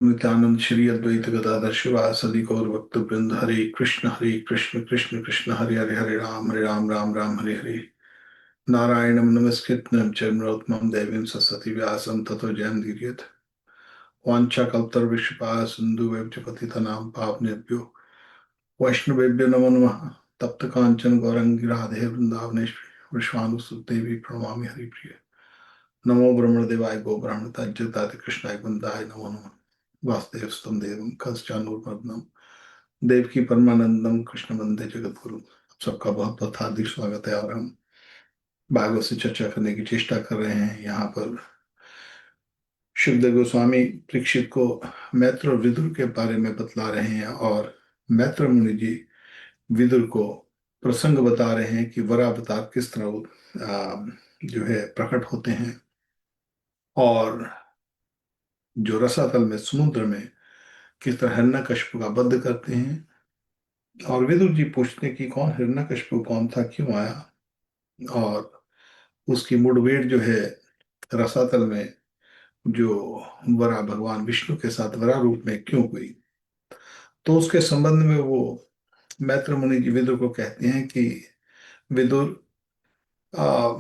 नित्यानंद श्री अद्वैत गदाधर शिवासदि गौर भक्त वृंद। हरे कृष्ण कृष्ण कृष्ण हरे हरे, हरे राम राम राम हरे हरे। नारायणं नमस्कृत्य चैव देवीं सरस्वती व्यासं ततो जयमुदीरयेत्। वाञ्छाकल्पतरुभ्यश्च सिन्धुभ्यश्च पतितनां पावनेभ्यो वैष्णवेभ्यो नमो नमः। तप्त कांचन गौरंगी राधे वृंदावनेश्वरी विश्वानुसुते देवी प्रणमामि हरिप्रिय। नमो ब्रह्मदेवाय गो ब्राह्मणताज्यताति कृष्णाय वन्दाय नमो नमः। वासुदेवस्तं देवं कंसचानूरमर्दनम देवकी परमानंदम कृष्ण वंदे जगतगुरु। आप सबका बहुत बहुत हार्दिक स्वागत है। और हम भागवत से चर्चा करने की चेष्टा कर रहे हैं। यहाँ पर शुकदेव गोस्वामी परीक्षित को मैत्र और विदुर के बारे में बतला रहे हैं, और मैत्र मुनि जी विदुर को प्रसंग बता रहे हैं कि वरावतार किस तरह जो है प्रकट होते हैं, और जो रसातल में समुद्र में किस तरह हिरण्यकश्यप का वध करते हैं। और विदुर जी पूछते हैं कि कौन हिरण्यकश्यप कौन था, क्यों आया, और उसकी मुठभेड़ जो है रसातल में जो वरा भगवान विष्णु के साथ वरा रूप में क्यों हुई। तो उसके संबंध में वो मैत्र मुनि जी विदुर को कहते हैं कि विदुर, आ,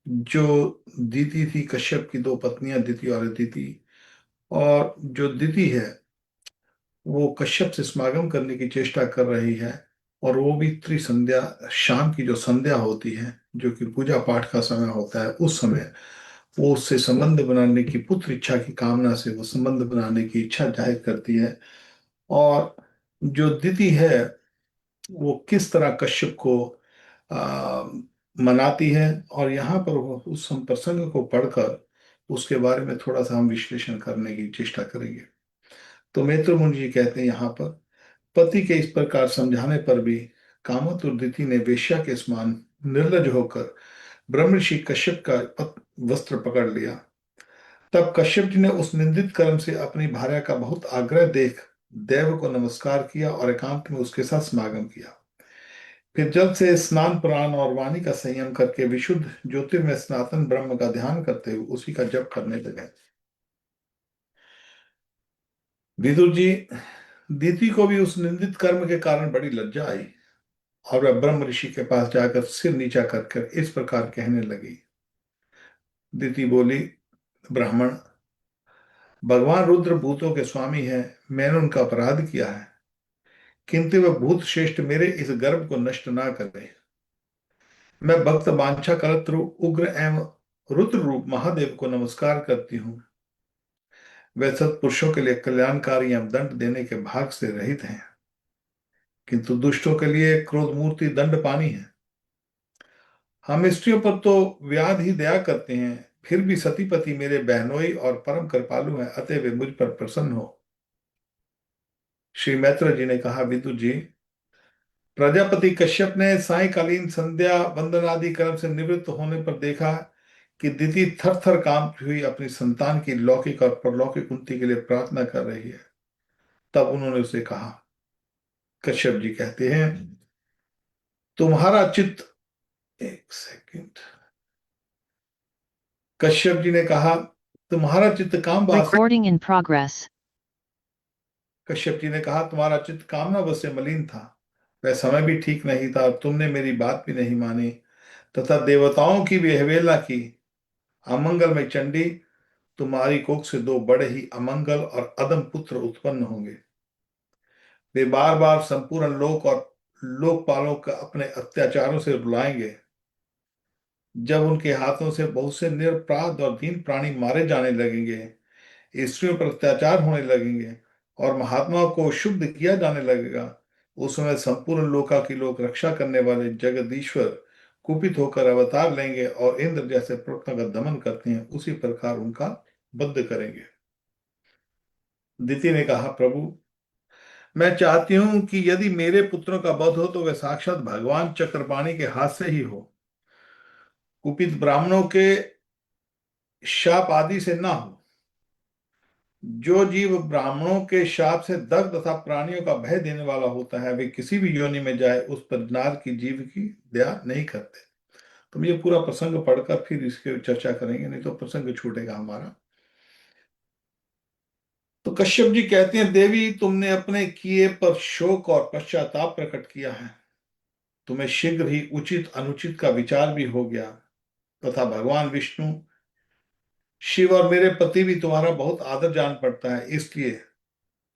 जो दीति थी, कश्यप की दो पत्नियां दिति और अदिति, और जो दिति है वो कश्यप से समागम करने की चेष्टा कर रही है, और वो भी त्रिसंध्या, शाम की जो संध्या होती है, जो कि पूजा पाठ का समय होता है, उस समय वो उससे संबंध बनाने की, पुत्र इच्छा की कामना से वो संबंध बनाने की इच्छा जाहिर करती है। और जो दिति है वो किस तरह कश्यप को आ, मनाती है, और यहाँ पर वो उस प्रसंग को पढ़कर उसके बारे में थोड़ा सा हम विश्लेषण करने की चेष्टा करेंगे। तो मैत्र मुनि जी कहते हैं यहाँ पर, पति के इस प्रकार समझाने पर भी कामोत्तुरदिति ने वेश्या के समान निर्लज होकर ब्रह्मऋषि कश्यप का वस्त्र पकड़ लिया। तब कश्यप जी ने उस निंदित कर्म से अपनी भार्या का बहुत आग्रह देख देव को नमस्कार किया और एकांत में उसके साथ समागम किया। फिर जल से स्नान, प्राण और वाणी का संयम करके विशुद्ध ज्योतिर्मय सनातन ब्रह्म का ध्यान करते हुए उसी का जप करने लगे। विदुर जी, दीति को भी उस निंदित कर्म के कारण बड़ी लज्जा आई, और वह ब्रह्म ऋषि के पास जाकर सिर नीचा कर इस प्रकार कहने लगी। दीति बोली, ब्राह्मण, भगवान रुद्र भूतों के स्वामी हैं, मैंने उनका अपराध किया है, किंतु वह भूत श्रेष्ठ मेरे इस गर्भ को नष्ट ना करे। मैं भक्त वांछा कलत्र उग्र एवं रुद्र रूप महादेव को नमस्कार करती हूँ। वे सत्पुरुषों के लिए कल्याणकारी एवं दंड देने के भाग से रहित हैं, किंतु दुष्टों के लिए क्रोध मूर्ति दंड पानी है। हम स्त्रियों पर तो व्याध ही दया करते हैं, फिर भी सतीपति मेरे बहनोई और परम कृपालु हैं, अतः वे मुझ पर प्रसन्न हो। श्री मैत्र जी ने कहा, विदुर जी, प्रजापति कश्यप ने सायकालीन संध्या वंदन आदि कर्म से निवृत्त होने पर देखा कि दिति थर थर कांपती हुई अपनी संतान की लौकिक और परलौकिक उन्नति के लिए प्रार्थना कर रही है। तब उन्होंने उसे कहा, कश्यप जी कहते हैं, तुम्हारा चित्त, एक सेकंड, कश्यप जी ने कहा, तुम्हारा चित्त काम वास Recording in progress. Kashyap ji ने कहा, तुम्हारा चित्त कामना बस से मलिन था, वह समय भी ठीक नहीं था, और तुमने मेरी बात भी नहीं मानी, तथा देवताओं की भी अवहेलना की। अमंगल में चंडी, तुम्हारी कोख से दो बड़े ही अमंगल और अदम पुत्र उत्पन्न होंगे। वे बार बार संपूर्ण लोक और लोकपालों का अपने अत्याचारों से रुलाएंगे। जब उनके हाथों से बहुत से निरपराध और दीन प्राणी मारे जाने लगेंगे, स्त्रियों पर अत्याचार होने लगेंगे, और महात्माओं को शुद्ध किया जाने लगेगा, उस समय संपूर्ण लोका की लोक रक्षा करने वाले जगदीश्वर कुपित होकर अवतार लेंगे, और इंद्र जैसे प्रवक्ता का दमन करते हैं उसी प्रकार उनका वध करेंगे। दिति ने कहा, प्रभु, मैं चाहती हूं कि यदि मेरे पुत्रों का वध हो तो वह साक्षात भगवान चक्रपाणि के हाथ से ही हो, कुपित ब्राह्मणों के शाप आदि से ना हो। जो जीव ब्राह्मणों के शाप से दग्ध तथा प्राणियों का भय देने वाला होता है, वे किसी भी योनि में जाए उस पर नार की जीव की दया नहीं करते। तो ये पूरा प्रसंग पढ़कर फिर इसकी चर्चा करेंगे, नहीं तो प्रसंग छूटेगा हमारा। तो कश्यप जी कहते हैं, देवी तुमने अपने किए पर शोक और पश्चाताप प्रकट किया है। तुम्हें शीघ्र ही उचित अनुचित का विचार भी हो गया, तथा भगवान विष्णु, शिव और मेरे पति भी तुम्हारा बहुत आदर जान पड़ता है। इसलिए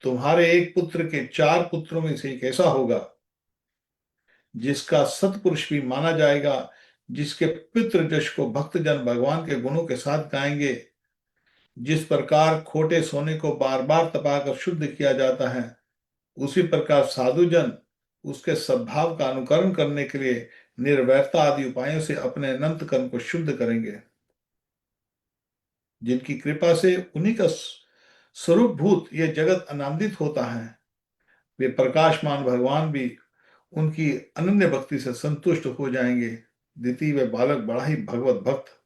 तुम्हारे एक पुत्र के चार पुत्रों में से एक ऐसा होगा जिसका सत्पुरुष भी माना जाएगा, जिसके पितृ जश को भक्तजन भगवान के गुणों के साथ गाएंगे। जिस प्रकार खोटे सोने को बार बार तपाकर शुद्ध किया जाता है, उसी प्रकार साधुजन उसके सद्भाव का अनुकरण करने के लिए निर्वैरता आदि उपायों से अपने अनंत कर्म को शुद्ध करेंगे। जिनकी कृपा से उन्हीं का स्वरूप भूत यह जगत आनंदित होता है, वे प्रकाशमान भगवान भी उनकी अनन्य भक्ति से संतुष्ट हो जाएंगे। द्वितीय वे बालक बड़ा ही भगवत भक्त,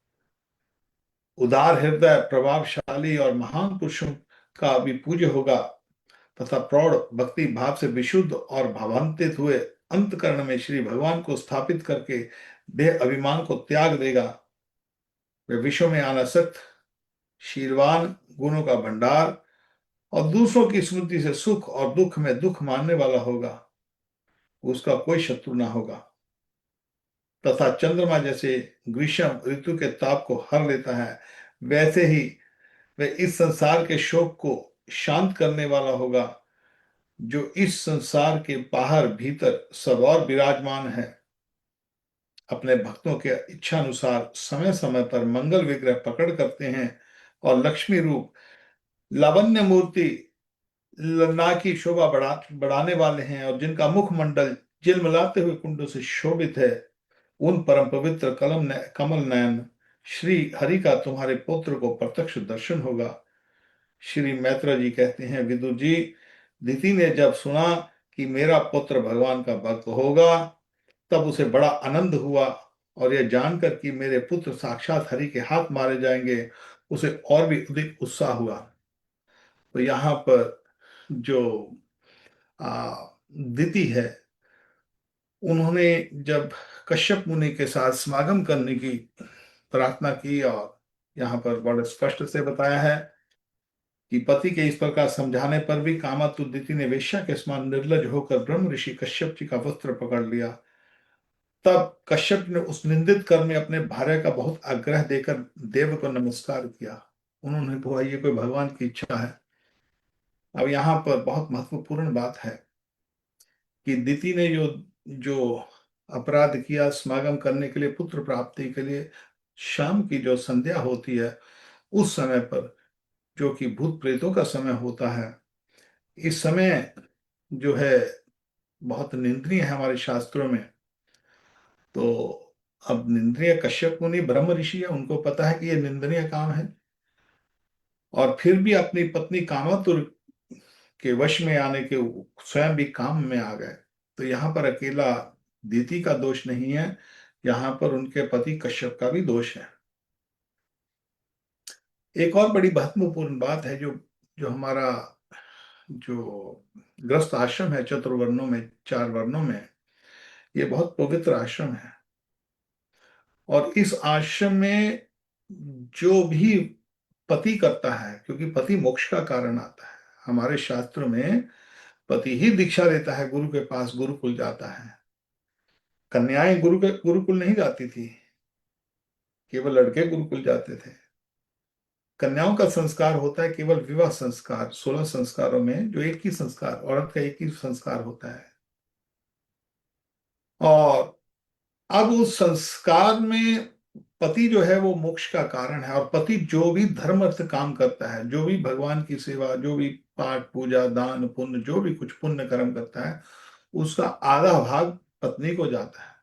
उदार हृदय, प्रभावशाली और महान पुरुषों का भी पूज्य होगा, तथा प्रौढ़ भक्ति भाव से विशुद्ध और भावांतित हुए अंतकरण में श्री भगवान को स्थापित करके देह अभिमान को त्याग देगा। वे विश्व में अनासक्त, शीलवान, गुणों का भंडार और दूसरों की स्मृति से सुख और दुख में दुख मानने वाला होगा। उसका कोई शत्रु ना होगा, तथा चंद्रमा जैसे ग्रीष्म ऋतु के ताप को हर लेता है, वैसे ही वह इस संसार के शोक को शांत करने वाला होगा। जो इस संसार के बाहर भीतर सब और विराजमान है, अपने भक्तों के इच्छा अनुसार समय समय पर मंगल विग्रह पकड़ करते हैं और लक्ष्मी रूप लावण्य मूर्ति ललना की शोभा बढ़ाने वाले हैं, और जिनका मुखमंडल झिलमिलाते हुए कुंडों से शोभित है, उन परम पवित्र कमल नयन श्री हरि का तुम्हारे पुत्र को प्रत्यक्ष दर्शन होगा। श्री मैत्रेय जी कहते हैं, विदुर जी, दिति ने जब सुना कि मेरा पुत्र भगवान का भक्त होगा, तब उसे बड़ा आनंद हुआ, और यह जानकर कि मेरे पुत्र साक्षात हरि के हाथ मारे जाएंगे, उसे और भी अधिक उत्साह हुआ। तो यहाँ पर जो दिति है, उन्होंने जब कश्यप मुनि के साथ समागम करने की प्रार्थना की, और यहाँ पर बड़े स्पष्ट से बताया है कि पति के इस प्रकार समझाने पर भी कामातुर दिति ने वेश्या के समान निर्लज होकर ब्रह्म ऋषि कश्यप जी का वस्त्र पकड़ लिया। तब कश्यप ने उस निंदित कर्म में अपने भार्य का बहुत आग्रह देकर देव को नमस्कार किया। उन्होंने कहा, ये कोई भगवान की इच्छा है। अब यहाँ पर बहुत महत्वपूर्ण बात है कि दिति ने जो जो अपराध किया, समागम करने के लिए, पुत्र प्राप्ति के लिए शाम की जो संध्या होती है, उस समय पर, जो कि भूत प्रेतों का समय होता है, इस समय जो है बहुत निंदनीय है हमारे शास्त्रों में। तो अब निंदनीय, कश्यप मुनि ब्रह्म ऋषि है, उनको पता है कि ये निंदनीय काम है, और फिर भी अपनी पत्नी कामातुर के वश में आने के स्वयं भी काम में आ गए। तो यहाँ पर अकेला दिति का दोष नहीं है, यहाँ पर उनके पति कश्यप का भी दोष है। एक और बड़ी महत्वपूर्ण बात है, जो जो हमारा जो गृहस्थ आश्रम है चतुर्वर्णों में, चार वर्णों में, ये बहुत पवित्र आश्रम है। और इस आश्रम में जो भी पति करता है, क्योंकि पति मोक्ष का कारण आता है, हमारे शास्त्रों में पति ही दीक्षा लेता है, गुरु के पास गुरुकुल जाता है। कन्याएं गुरुकुल नहीं जाती थी, केवल लड़के गुरुकुल जाते थे। कन्याओं का संस्कार होता है केवल विवाह संस्कार, 16 संस्कारों में जो एक ही संस्कार, औरत का एक ही संस्कार होता है। और अब उस संस्कार में पति जो है वो मोक्ष का कारण है, और पति जो भी धर्म अर्थ काम करता है, जो भी भगवान की सेवा, जो भी पाठ पूजा दान पुण्य, जो भी कुछ पुण्य कर्म करता है, उसका आधा भाग पत्नी को जाता है।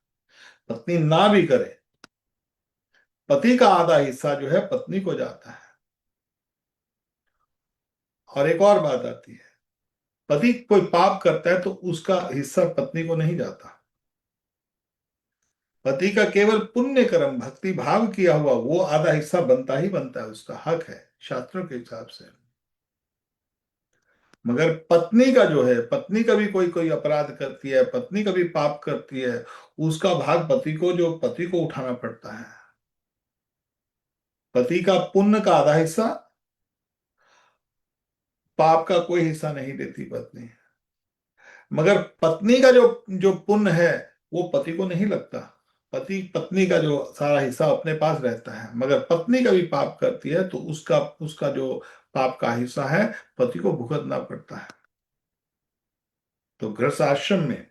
पत्नी ना भी करे, पति का आधा हिस्सा जो है पत्नी को जाता है। और एक और बात आती है, पति कोई पाप करता है तो उसका हिस्सा पत्नी को नहीं जाता। पति का केवल पुण्य कर्म, भक्ति भाव किया हुआ, वो आधा हिस्सा बनता ही बनता है, उसका हक है शास्त्रों के हिसाब से। मगर पत्नी का जो है, पत्नी कभी कोई कोई अपराध करती है, पत्नी कभी पाप करती है, उसका भाग पति को उठाना पड़ता है। पति का पुण्य का आधा हिस्सा पाप का कोई हिस्सा नहीं लेती पत्नी। मगर पत्नी का जो जो पुण्य है वो पति को नहीं लगता। पति पत्नी का जो सारा हिस्सा अपने पास रहता है, मगर पत्नी कभी पाप करती है तो उसका उसका जो पाप का हिस्सा है पति को भुगतना पड़ता है। तो गृहस्थ आश्रम में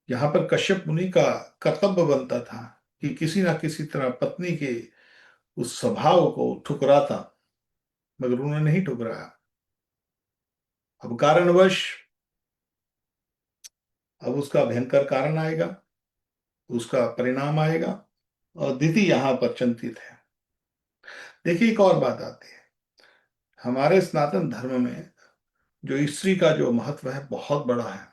यहाँ पर कश्यप मुनि का कर्तव्य बनता था कि किसी ना किसी तरह पत्नी के उस स्वभाव को ठुकराता, मगर उन्होंने नहीं ठुकराया। अब कारणवश अब उसका भयंकर कारण आएगा, उसका परिणाम आएगा, और दीदी यहां पर चिंतित है। देखिए एक और बात आती है, हमारे सनातन धर्म में जो स्त्री का जो महत्व है बहुत बड़ा है।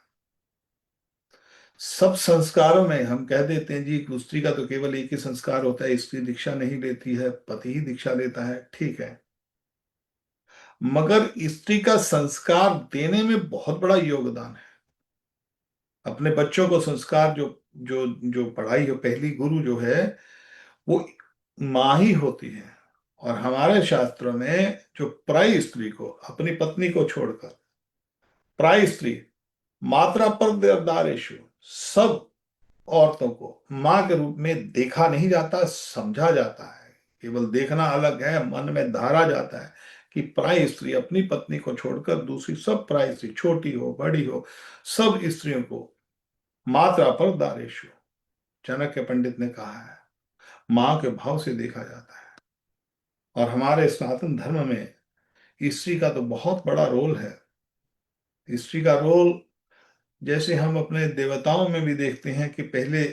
सब संस्कारों में हम कह देते हैं जी कि स्त्री का तो केवल एक ही संस्कार होता है, स्त्री दीक्षा नहीं लेती है, पति ही दीक्षा लेता है, ठीक है। मगर स्त्री का संस्कार देने में बहुत बड़ा योगदान है। अपने बच्चों को संस्कार जो जो जो पढ़ाई हो, पहली गुरु जो है वो माँ ही होती है। और हमारे शास्त्रों में जो पराई स्त्री को, अपनी पत्नी को छोड़कर पराई स्त्री, मात्रा पर दारेशु, सब औरतों को मां के रूप में देखा नहीं जाता, समझा जाता है। केवल देखना अलग है, मन में धारा जाता है कि पराई स्त्री अपनी पत्नी को छोड़कर दूसरी सब पराई स्त्री, छोटी हो बड़ी हो, सब स्त्रियों को मात्रा पर दारेशु, चाणक्य पंडित ने कहा है, मां के भाव से देखा जाता है। और हमारे सनातन धर्म में स्त्री का तो बहुत बड़ा रोल है। स्त्री का रोल जैसे हम अपने देवताओं में भी देखते हैं कि पहले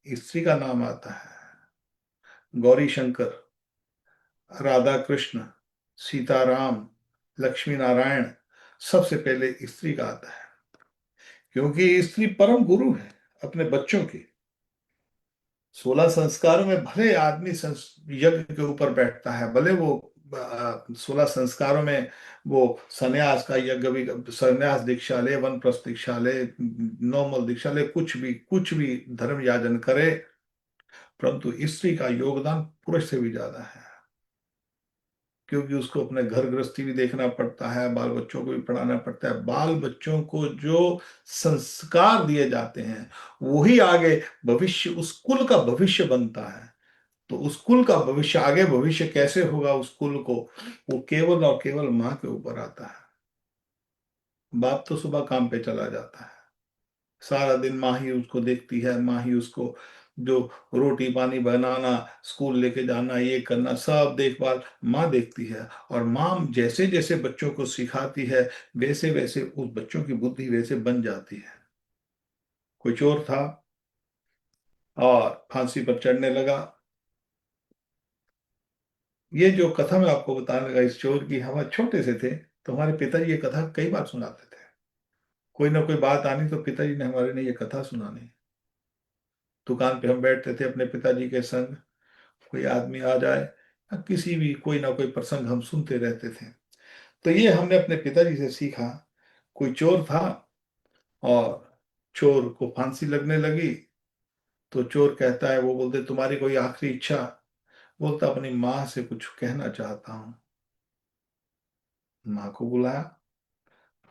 स्त्री का नाम आता है। गौरी शंकर, राधा कृष्ण, सीताराम, लक्ष्मी नारायण, सबसे पहले स्त्री का आता है। क्योंकि स्त्री परम गुरु है अपने बच्चों की। 16 संस्कारों में भले आदमी यज्ञ के ऊपर बैठता है, भले वो 16 संस्कारों में वो संन्यास का यज्ञ भी, संन्यास दीक्षा ले, वनप्रस्थ दीक्षा ले, नॉर्मल दीक्षा ले, कुछ भी धर्म याजन करे, परंतु स्त्री का योगदान पुरुष से भी ज्यादा है। क्योंकि उसको अपने घर गृहस्थी भी देखना पड़ता है, बाल बच्चों को भी पढ़ाना पड़ता है। बाल बच्चों को जो संस्कार दिए जाते हैं वही आगे भविष्य, उस कुल का भविष्य बनता है। तो उस कुल का भविष्य, आगे भविष्य कैसे होगा उस कुल को, वो केवल और केवल माँ के ऊपर आता है। बाप तो सुबह काम पे चला जाता है, सारा दिन माँ ही उसको देखती है, माँ ही उसको जो रोटी पानी बनाना, स्कूल लेके जाना, ये करना, सब देखभाल माँ देखती है। और माँ जैसे जैसे बच्चों को सिखाती है वैसे वैसे उस बच्चों की बुद्धि वैसे बन जाती है। कोई चोर था और फांसी पर चढ़ने लगा। ये जो कथा मैं आपको बताने लगा इस चोर की, हम छोटे से थे तो हमारे पिताजी ये कथा कई बार सुनाते थे। कोई ना कोई बात आनी तो पिताजी ने हमारे लिए ये कथा सुनानी। दुकान पे हम बैठते थे अपने पिताजी के संग, कोई आदमी आ जाए या किसी भी कोई ना कोई प्रसंग हम सुनते रहते थे। तो ये हमने अपने पिताजी से सीखा। कोई चोर था और चोर को फांसी लगने लगी। तो चोर कहता है, वो बोलते तुम्हारी कोई आखिरी इच्छा? बोलता अपनी माँ से कुछ कहना चाहता हूँ। माँ को बुलाया।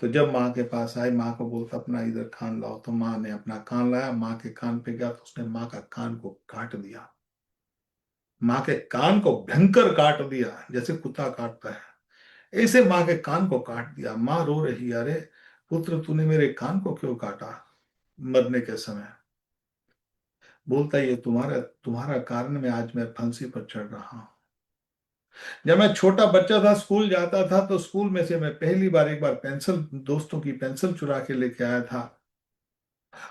तो जब माँ के पास आई, माँ को बोलता अपना इधर कान लाओ। तो माँ ने अपना कान लाया, माँ के कान पे गया तो उसने माँ का कान को काट दिया। माँ के कान को भयंकर काट दिया, जैसे कुत्ता काटता है ऐसे माँ के कान को काट दिया। माँ रो रही, अरे पुत्र तूने मेरे कान को क्यों काटा मरने के समय? बोलता ये तुम्हारा तुम्हारा कारण मैं आज मैं फांसी पर चढ़ रहा हूं। जब मैं छोटा बच्चा था, स्कूल जाता था, तो स्कूल में से मैं पहली बार एक बार पेंसिल, दोस्तों की पेंसिल चुरा के लेके आया था,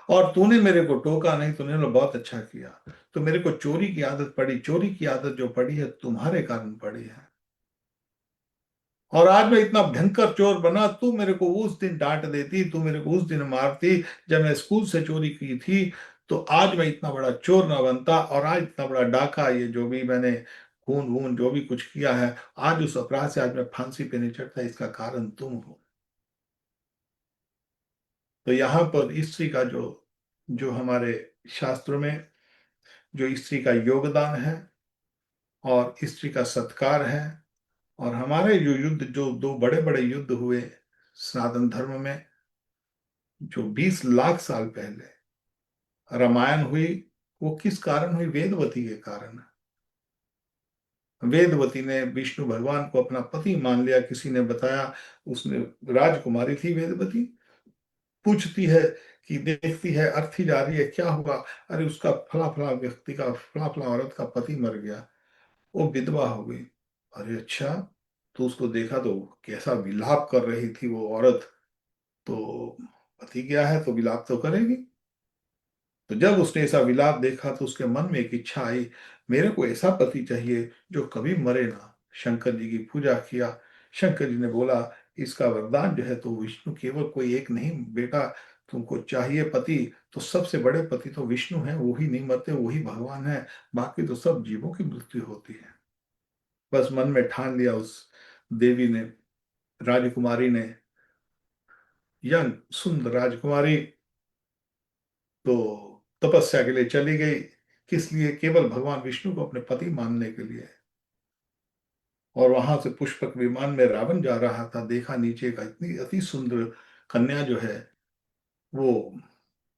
और तूने मेरे को टोका नहीं, तूने बोला बहुत अच्छा किया। तो मेरे को चोरी की आदत पड़ी, चोरी की आदत जो पड़ी है तुम्हारे कारण पड़ी है। और आज मैं इतना भयंकर चोर बना, तू मेरे को उस दिन डांट देती, तू मेरे को उस दिन मारती जब मैं स्कूल से चोरी की थी, तो आज मैं इतना बड़ा चोर ना बनता। और आज इतना बड़ा डाका, ये जो भी मैंने खून वून जो भी कुछ किया है, आज उस अपराध से आज मैं फांसी पे नहीं चढ़ता, इसका कारण तुम हो। तो यहाँ पर स्त्री का जो जो हमारे शास्त्रों में जो स्त्री का योगदान है और स्त्री का सत्कार है और हमारे जो युद्ध, जो दो बड़े बड़े युद्ध हुए सनातन धर्म में, जो 20 लाख साल पहले रामायण हुई, वो किस कारण हुई? वेदवती के कारण। वेदवती ने विष्णु भगवान को अपना पति मान लिया, किसी ने बताया, उसने, राजकुमारी थी वेदवती, पूछती है कि देखती है अर्थी जा रही है, क्या हुआ? अरे उसका फला फला व्यक्ति का, फला फला औरत का पति मर गया, वो विधवा हो गई। अरे अच्छा। तो उसको देखा तो कैसा विलाप कर रही थी वो औरत। तो पति गया है तो विलाप तो करेगी। तो जब उसने ऐसा विलाप देखा तो उसके मन में एक इच्छा आई, मेरे को ऐसा पति चाहिए जो कभी मरे ना। शंकर जी की पूजा किया। शंकर जी ने बोला, इसका वरदान जो है तो विष्णु केवल कोई एक नहीं बेटा, तुमको चाहिए पति तो सबसे बड़े पति तो विष्णु है, वो ही नहीं मरते, वही भगवान है। बाकी तो सब जीवों की मृत्यु होती है। बस मन में ठान लिया उस देवी ने, राजकुमारी ने, यंग सुंदर राजकुमारी। तो तपस्या के लिए चली गई। किस लिए? केवल भगवान विष्णु को अपने पति मानने के लिए। और वहां से पुष्पक विमान में रावण जा रहा था, देखा नीचे का इतनी अति सुंदर कन्या जो है वो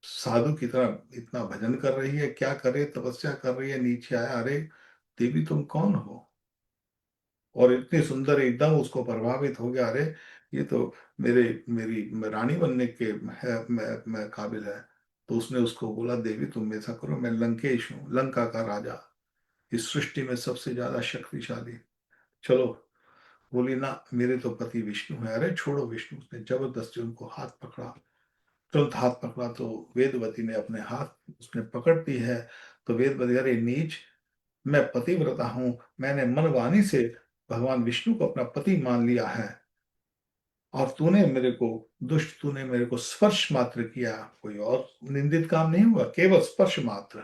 साधु की तरह इतना भजन कर रही है, क्या करे, तपस्या कर रही है। नीचे आया, अरे देवी तुम कौन हो? और इतनी सुंदर, एकदम उसको प्रभावित हो गया, अरे ये तो मेरे मेरी रानी बनने के है, मैं काबिल है। तो उसने उसको बोला, देवी तुम ऐसा करो, मैं लंकेश हूँ, लंका का राजा, इस सृष्टि में सबसे ज्यादा शक्तिशाली। चलो। बोली, ना मेरे तो पति विष्णु है। अरे छोड़ो विष्णु। उसने जबरदस्ती उनको हाथ पकड़ा। तुरंत हाथ पकड़ा तो वेदवती ने अपने हाथ उसने पकड़ दी है। तो वेदवती, अरे नीच, मैं पतिव्रता हूं, मैंने मनवाणी से भगवान विष्णु को अपना पति मान लिया है, और तूने मेरे को, दुष्ट, तूने मेरे को स्पर्श मात्र किया, कोई और निंदित काम नहीं हुआ, केवल स्पर्श मात्र।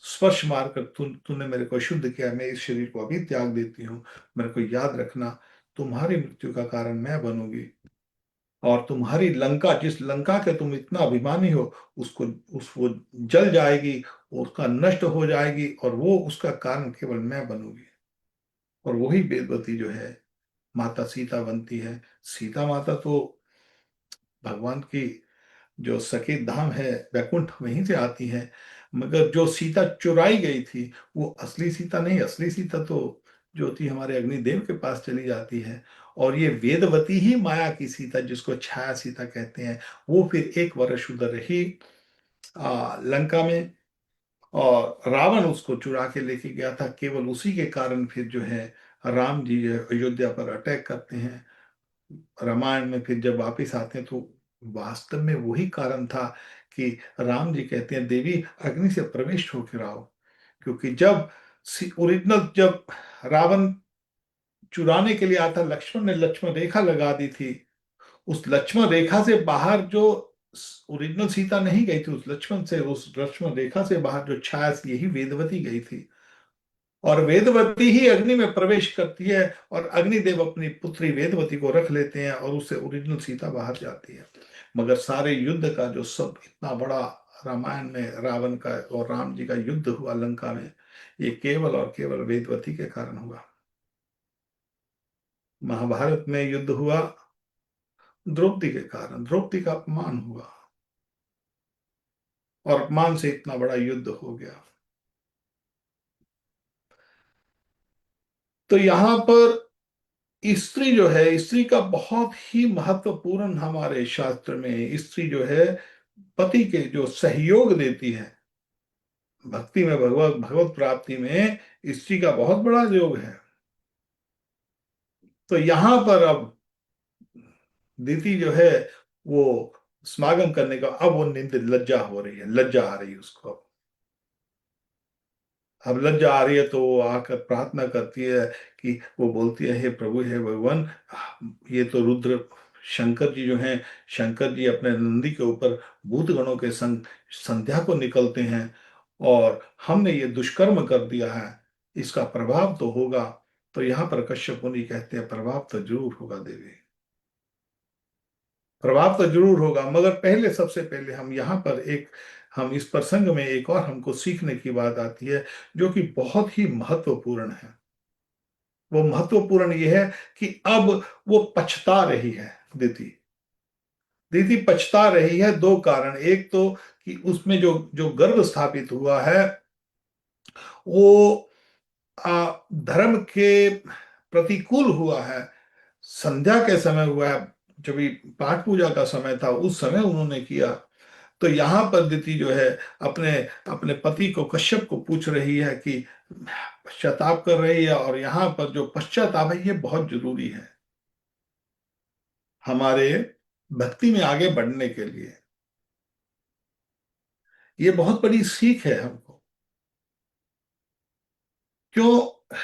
स्पर्श मारकर तूने मेरे को शुद्ध किया, मैं इस शरीर को अभी त्याग देती हूँ। मेरे को याद रखना, तुम्हारी मृत्यु का कारण मैं बनूंगी, और तुम्हारी लंका, जिस लंका के तुम इतना अभिमानी हो, उसको, उस वो जल जाएगी, उसका नष्ट हो जाएगी, और वो उसका कारण केवल मैं बनूंगी। और वही वेदवती जो है माता सीता बनती है। सीता माता तो भगवान की जो सकेत धाम है वैकुंठ, वहीं से आती है। मगर जो सीता चुराई गई थी वो असली सीता नहीं, असली सीता तो जो थी हमारे अग्निदेव के पास चली जाती है। और ये वेदवती ही माया की सीता, जिसको छाया सीता कहते हैं, वो फिर 1 वर्ष उधर रही लंका में। और रावण उसको चुरा के लेके गया था, केवल उसी के कारण फिर जो है राम जी अयोध्या पर अटैक करते हैं। रामायण में फिर जब वापिस आते हैं तो वास्तव में वही कारण था कि राम जी कहते हैं, देवी अग्नि से प्रविष्ट होकर आओ। क्योंकि जब ओरिजिनल, जब रावण चुराने के लिए आता, लक्ष्मण ने लक्ष्मण रेखा लगा दी थी। उस लक्ष्मण रेखा से बाहर जो ओरिजिनल सीता नहीं गई थी, उस लक्ष्मण रेखा से बाहर जो छाया थी, यही वेदवती गई थी। और वेदवती ही अग्नि में प्रवेश करती है, और अग्निदेव अपनी पुत्री वेदवती को रख लेते हैं, और उससे ओरिजिनल सीता बाहर जाती है। मगर सारे युद्ध का जो सब इतना बड़ा रामायण में रावण का और राम जी का युद्ध हुआ लंका में, ये केवल और केवल वेदवती के कारण हुआ। महाभारत में युद्ध हुआ द्रौपदी के कारण, द्रौपदी का अपमान हुआ, और अपमान से इतना बड़ा युद्ध हो गया। तो यहां पर स्त्री जो है, स्त्री का बहुत ही महत्वपूर्ण, हमारे शास्त्र में स्त्री जो है पति के जो सहयोग देती है भक्ति में, भगवत भगवत प्राप्ति में स्त्री का बहुत बड़ा योग है। तो यहां पर अब दीति जो है वो समागम करने का, अब वो निंद लज्जा हो रही है, लज्जा आ रही है उसको। अब लज्जा आ रही है तो वो आकर प्रार्थना करती है, कि वो बोलती है, हे प्रभु, हे भगवान, ये तो रुद्र शंकर जी जो हैं, शंकर जी अपने नंदी के ऊपर भूत गणों के संग संध्या को निकलते हैं, और हमने ये दुष्कर्म कर दिया है, इसका प्रभाव तो होगा। तो यहाँ पर कश्यप मुनि कहते हैं, प्रभाव तो जरूर होगा देवी, प्रभाव तो जरूर होगा। मगर पहले, सबसे पहले हम यहाँ पर एक, हम इस प्रसंग में एक और हमको सीखने की बात आती है, जो कि बहुत ही महत्वपूर्ण है। वो महत्वपूर्ण ये है कि अब वो पछता रही है। दीदी दीदी पछता रही है, दो कारण। एक तो कि उसमें जो जो गर्भ स्थापित हुआ है वो धर्म के प्रतिकूल हुआ है। संध्या के समय हुआ है, जब भी पाठ पूजा का समय था उस समय उन्होंने किया। तो यहाँ पर दिति जो है अपने अपने पति को, कश्यप को पूछ रही है कि पश्चाताप कर रही है। और यहाँ पर जो पश्चाताप है ये बहुत जरूरी है हमारे भक्ति में आगे बढ़ने के लिए। ये बहुत बड़ी सीख है हमको। क्यों?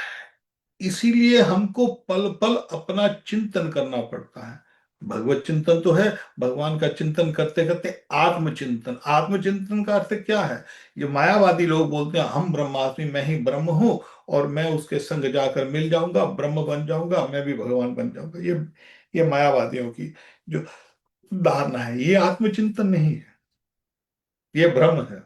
इसीलिए हमको पल पल अपना चिंतन करना पड़ता है। भगवत चिंतन तो है, भगवान का चिंतन करते करते आत्मचिंतन। आत्मचिंतन का अर्थ क्या है? ये मायावादी लोग बोलते हैं हम ब्रह्मास्मि, मैं ही ब्रह्म हूं और मैं उसके संग जाकर मिल जाऊंगा, ब्रह्म बन जाऊंगा, मैं भी भगवान बन जाऊंगा। ये मायावादियों की जो धारणा है, ये आत्मचिंतन नहीं है, ये भ्रम है।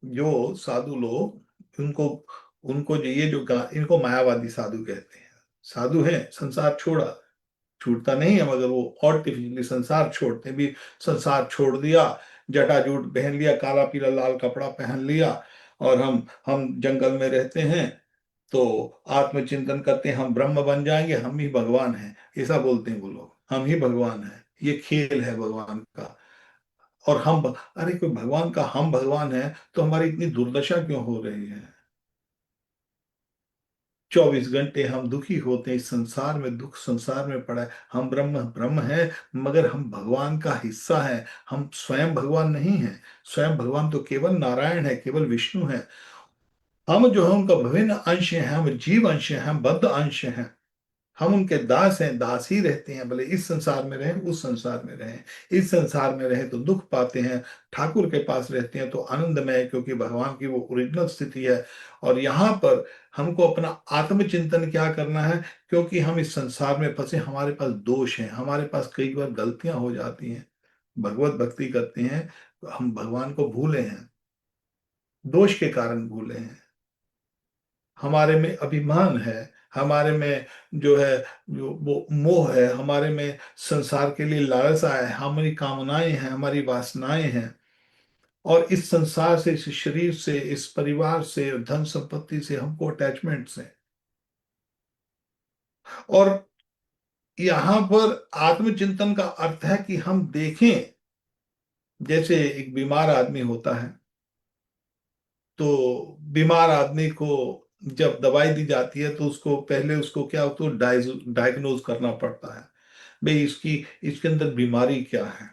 जो साधु लोग, उनको उनको जो ये जो इनको मायावादी साधु कहते हैं। साधु है, संसार छोड़ा, छूटता नहीं है, मगर वो आर्टिफिशियली संसार छोड़ते हैं। भी संसार छोड़ दिया, जटाजूट पहन लिया, काला पीला लाल कपड़ा पहन लिया, और हम जंगल में रहते हैं, तो आत्मचिंतन करते हैं हम ब्रह्म बन जाएंगे, हम ही भगवान हैं, ऐसा बोलते हैं वो लोग। हम ही भगवान हैं, ये खेल है भगवान का। और अरे कोई भगवान का हम भगवान है तो हमारी इतनी दुर्दशा क्यों हो रही है? 24 घंटे हम दुखी होते हैं, इस संसार में दुख संसार में पड़ा है। हम ब्रह्म ब्रह्म है, मगर हम भगवान का हिस्सा है। हम स्वयं भगवान नहीं है। स्वयं भगवान तो केवल नारायण है, केवल विष्णु है। हम जो है उनका विभिन्न अंश हैं, हम जीव अंश हैं, हम बद्ध अंश हैं। हम उनके दास हैं, दास ही रहते हैं, भले इस संसार में रहें उस संसार में रहें। इस संसार में रहें तो दुख पाते हैं, ठाकुर के पास रहते हैं तो आनंदमय है, क्योंकि भगवान की वो ओरिजिनल स्थिति है। और यहाँ पर हमको अपना आत्मचिंतन क्या करना है? क्योंकि हम इस संसार में फंसे, हमारे पास दोष हैं, हमारे पास कई बार गलतियां हो जाती हैं। भगवत भक्ति करते हैं तो हम भगवान को भूले हैं, दोष के कारण भूले हैं। हमारे में अभिमान है, हमारे में जो है जो वो मोह है, हमारे में संसार के लिए लालसा है, हमारी कामनाएं हैं, हमारी वासनाएं हैं। और इस संसार से, इस शरीर से, इस परिवार से, धन संपत्ति से हमको अटैचमेंट्स हैं। और यहाँ पर आत्मचिंतन का अर्थ है कि हम देखें, जैसे एक बीमार आदमी होता है, तो बीमार आदमी को जब दवाई दी जाती है तो उसको पहले उसको क्या होता है, डायग्नोज करना पड़ता है। भाई इसके अंदर बीमारी क्या है।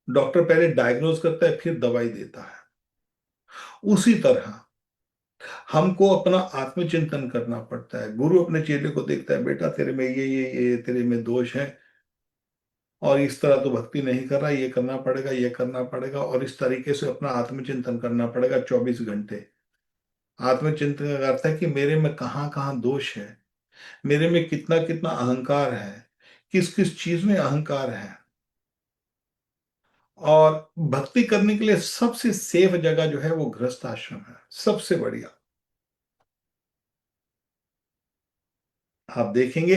डॉक्टर पहले डायग्नोज करता है, फिर दवाई देता है। उसी तरह हमको अपना आत्मचिंतन करना पड़ता है। गुरु अपने चेले को देखता है, बेटा तेरे में ये तेरे में दोष है, और इस तरह तो भक्ति नहीं कर रहा, ये करना पड़ेगा, ये करना पड़ेगा। और इस तरीके से अपना आत्मचिंतन करना पड़ेगा 24 घंटे। आत्मचिंतन का अर्थ है कि मेरे में कहाँ कहाँ दोष है, मेरे में कितना कितना अहंकार है, किस किस चीज में अहंकार है। और भक्ति करने के लिए सबसे सेफ जगह जो है वो गृहस्थ आश्रम है, सबसे बढ़िया। आप देखेंगे,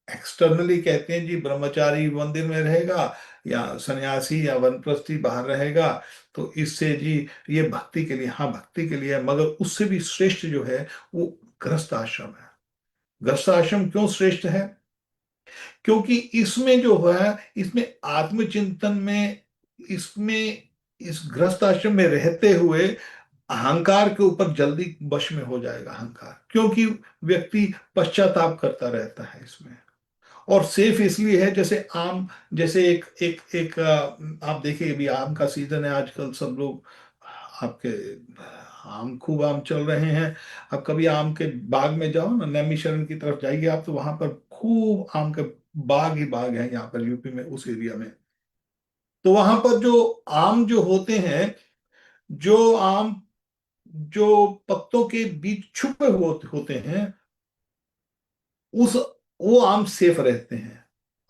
एक्सटर्नली कहते हैं जी ब्रह्मचारी मंदिर में रहेगा, या सन्यासी या वनप्रस्थी बाहर रहेगा, तो इससे जी ये भक्ति के लिए, हाँ भक्ति के लिए है, मगर उससे भी श्रेष्ठ जो है वो गृहस्थ आश्रम है। गृहस्थ आश्रम क्यों श्रेष्ठ है? क्योंकि इसमें जो है, इसमें आत्मचिंतन में, इसमें इस गृहस्थ आश्रम में रहते हुए अहंकार के ऊपर जल्दी वश में हो जाएगा अहंकार, क्योंकि व्यक्ति पश्चाताप करता रहता है इसमें। और सेफ इसलिए है, जैसे एक एक एक आप देखिए अभी आम का सीजन है आजकल, सब लोग आपके खूब आम चल रहे हैं। अब कभी आम के बाग में जाओ ना, नैमिषारण्य की तरफ जाइए आप, तो वहां पर खूब आम के बाग ही बाग है, यहाँ पर यूपी में उस एरिया में। तो वहां पर जो आम जो होते हैं, जो आम जो पत्तों के बीच छुपे हुए होते हैं, उस वो आम सेफ रहते हैं।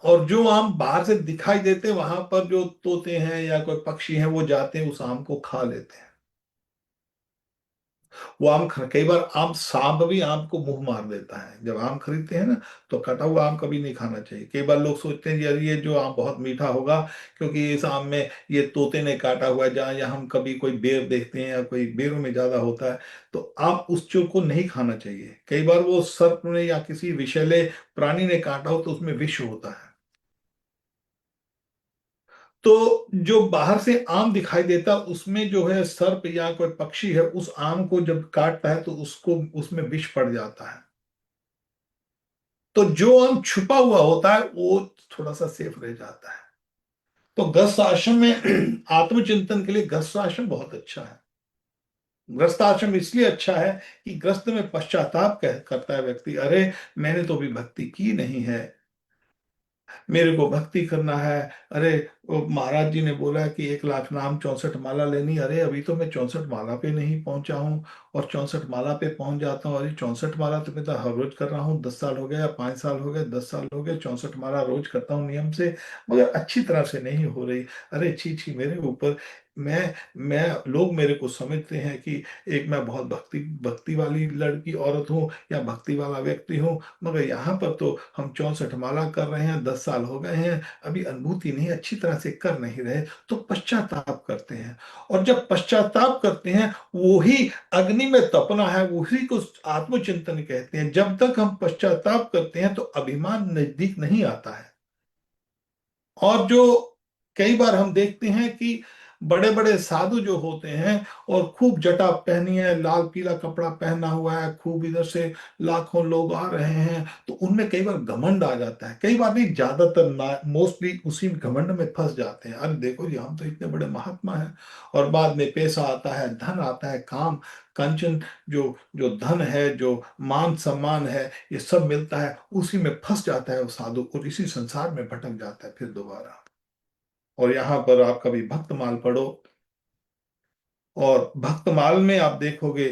और जो आम बाहर से दिखाई देते हैं, वहां पर जो तोते हैं या कोई पक्षी हैं वो जाते हैं, उस आम को खा लेते हैं। वो आम कई बार आम, सांप भी आम को मुंह मार देता है। जब आम खरीदते हैं ना, तो कटा हुआ आम कभी नहीं खाना चाहिए। कई बार लोग सोचते हैं यार ये जो आम बहुत मीठा होगा, क्योंकि इस आम में ये तोते ने काटा हुआ है। जहाँ या हम कभी कोई बेर देखते हैं या कोई बेरों में ज्यादा होता है, तो आप उस चीज को नहीं खाना चाहिए। कई बार वो सर्प ने या किसी विषैले प्राणी ने काटा हो तो उसमें विष होता है। तो जो बाहर से आम दिखाई देता उसमें जो है सर्प या कोई पक्षी है, उस आम को जब काटता है तो उसको उसमें विष पड़ जाता है। तो जो आम छुपा हुआ होता है वो थोड़ा सा सेफ रह जाता है। तो गृहस्थ आश्रम में आत्मचिंतन के लिए गृहस्थ आश्रम बहुत अच्छा है। गृहस्थ आश्रम इसलिए अच्छा है कि गृहस्थ में पश्चाताप करता है व्यक्ति, अरे मैंने तो अभी भक्ति की नहीं है, मेरे को भक्ति करना है। अरे वो महाराज जी ने बोला कि 1 लाख नाम 64 माला लेनी, अरे अभी तो मैं 64 माला पे नहीं पहुंचा हूँ। और 64 माला पे पहुंच जाता हूँ, अरे 64 माला तो मैं तो हर रोज कर रहा हूँ, 10 साल हो गए या 5 साल हो गए, 10 साल हो गए, 64 माला रोज करता हूँ नियम से, मगर अच्छी तरह से नहीं हो रही। अरे छी छी मेरे ऊपर। मैं लोग मेरे को समझते हैं कि एक मैं बहुत भक्ति भक्ति वाली लड़की औरत हूँ या भक्ति वाला व्यक्ति हूँ, मगर यहाँ पर तो हम 64 माला कर रहे हैं, 10 साल हो गए हैं, अभी अनुभूति नहीं, अच्छी तरह से कर नहीं रहे। तो पश्चाताप करते हैं। और जब पश्चाताप करते हैं, वही अग्नि में तपना है, उसी को आत्मचिंतन कहते हैं। जब तक हम पश्चाताप करते हैं तो अभिमान नजदीक नहीं आता है। और जो कई बार हम देखते हैं कि बड़े बड़े साधु जो होते हैं और खूब जटा पहनी है, लाल पीला कपड़ा पहना हुआ है, खूब इधर से लाखों लोग आ रहे हैं, तो उनमें कई बार घमंड आ जाता है। कई बार नहीं, ज्यादातर मोस्टली उसी घमंड में फंस जाते हैं। अरे देखो जी हम तो इतने बड़े महात्मा हैं। और बाद में पैसा आता है, धन आता है, काम कंचन, जो जो धन है, जो मान सम्मान है, ये सब मिलता है, उसी में फंस जाता है वो साधु, और इसी संसार में भटक जाता है फिर दोबारा। और यहाँ पर आप कभी भक्तमाल पढ़ो, और भक्तमाल में आप देखोगे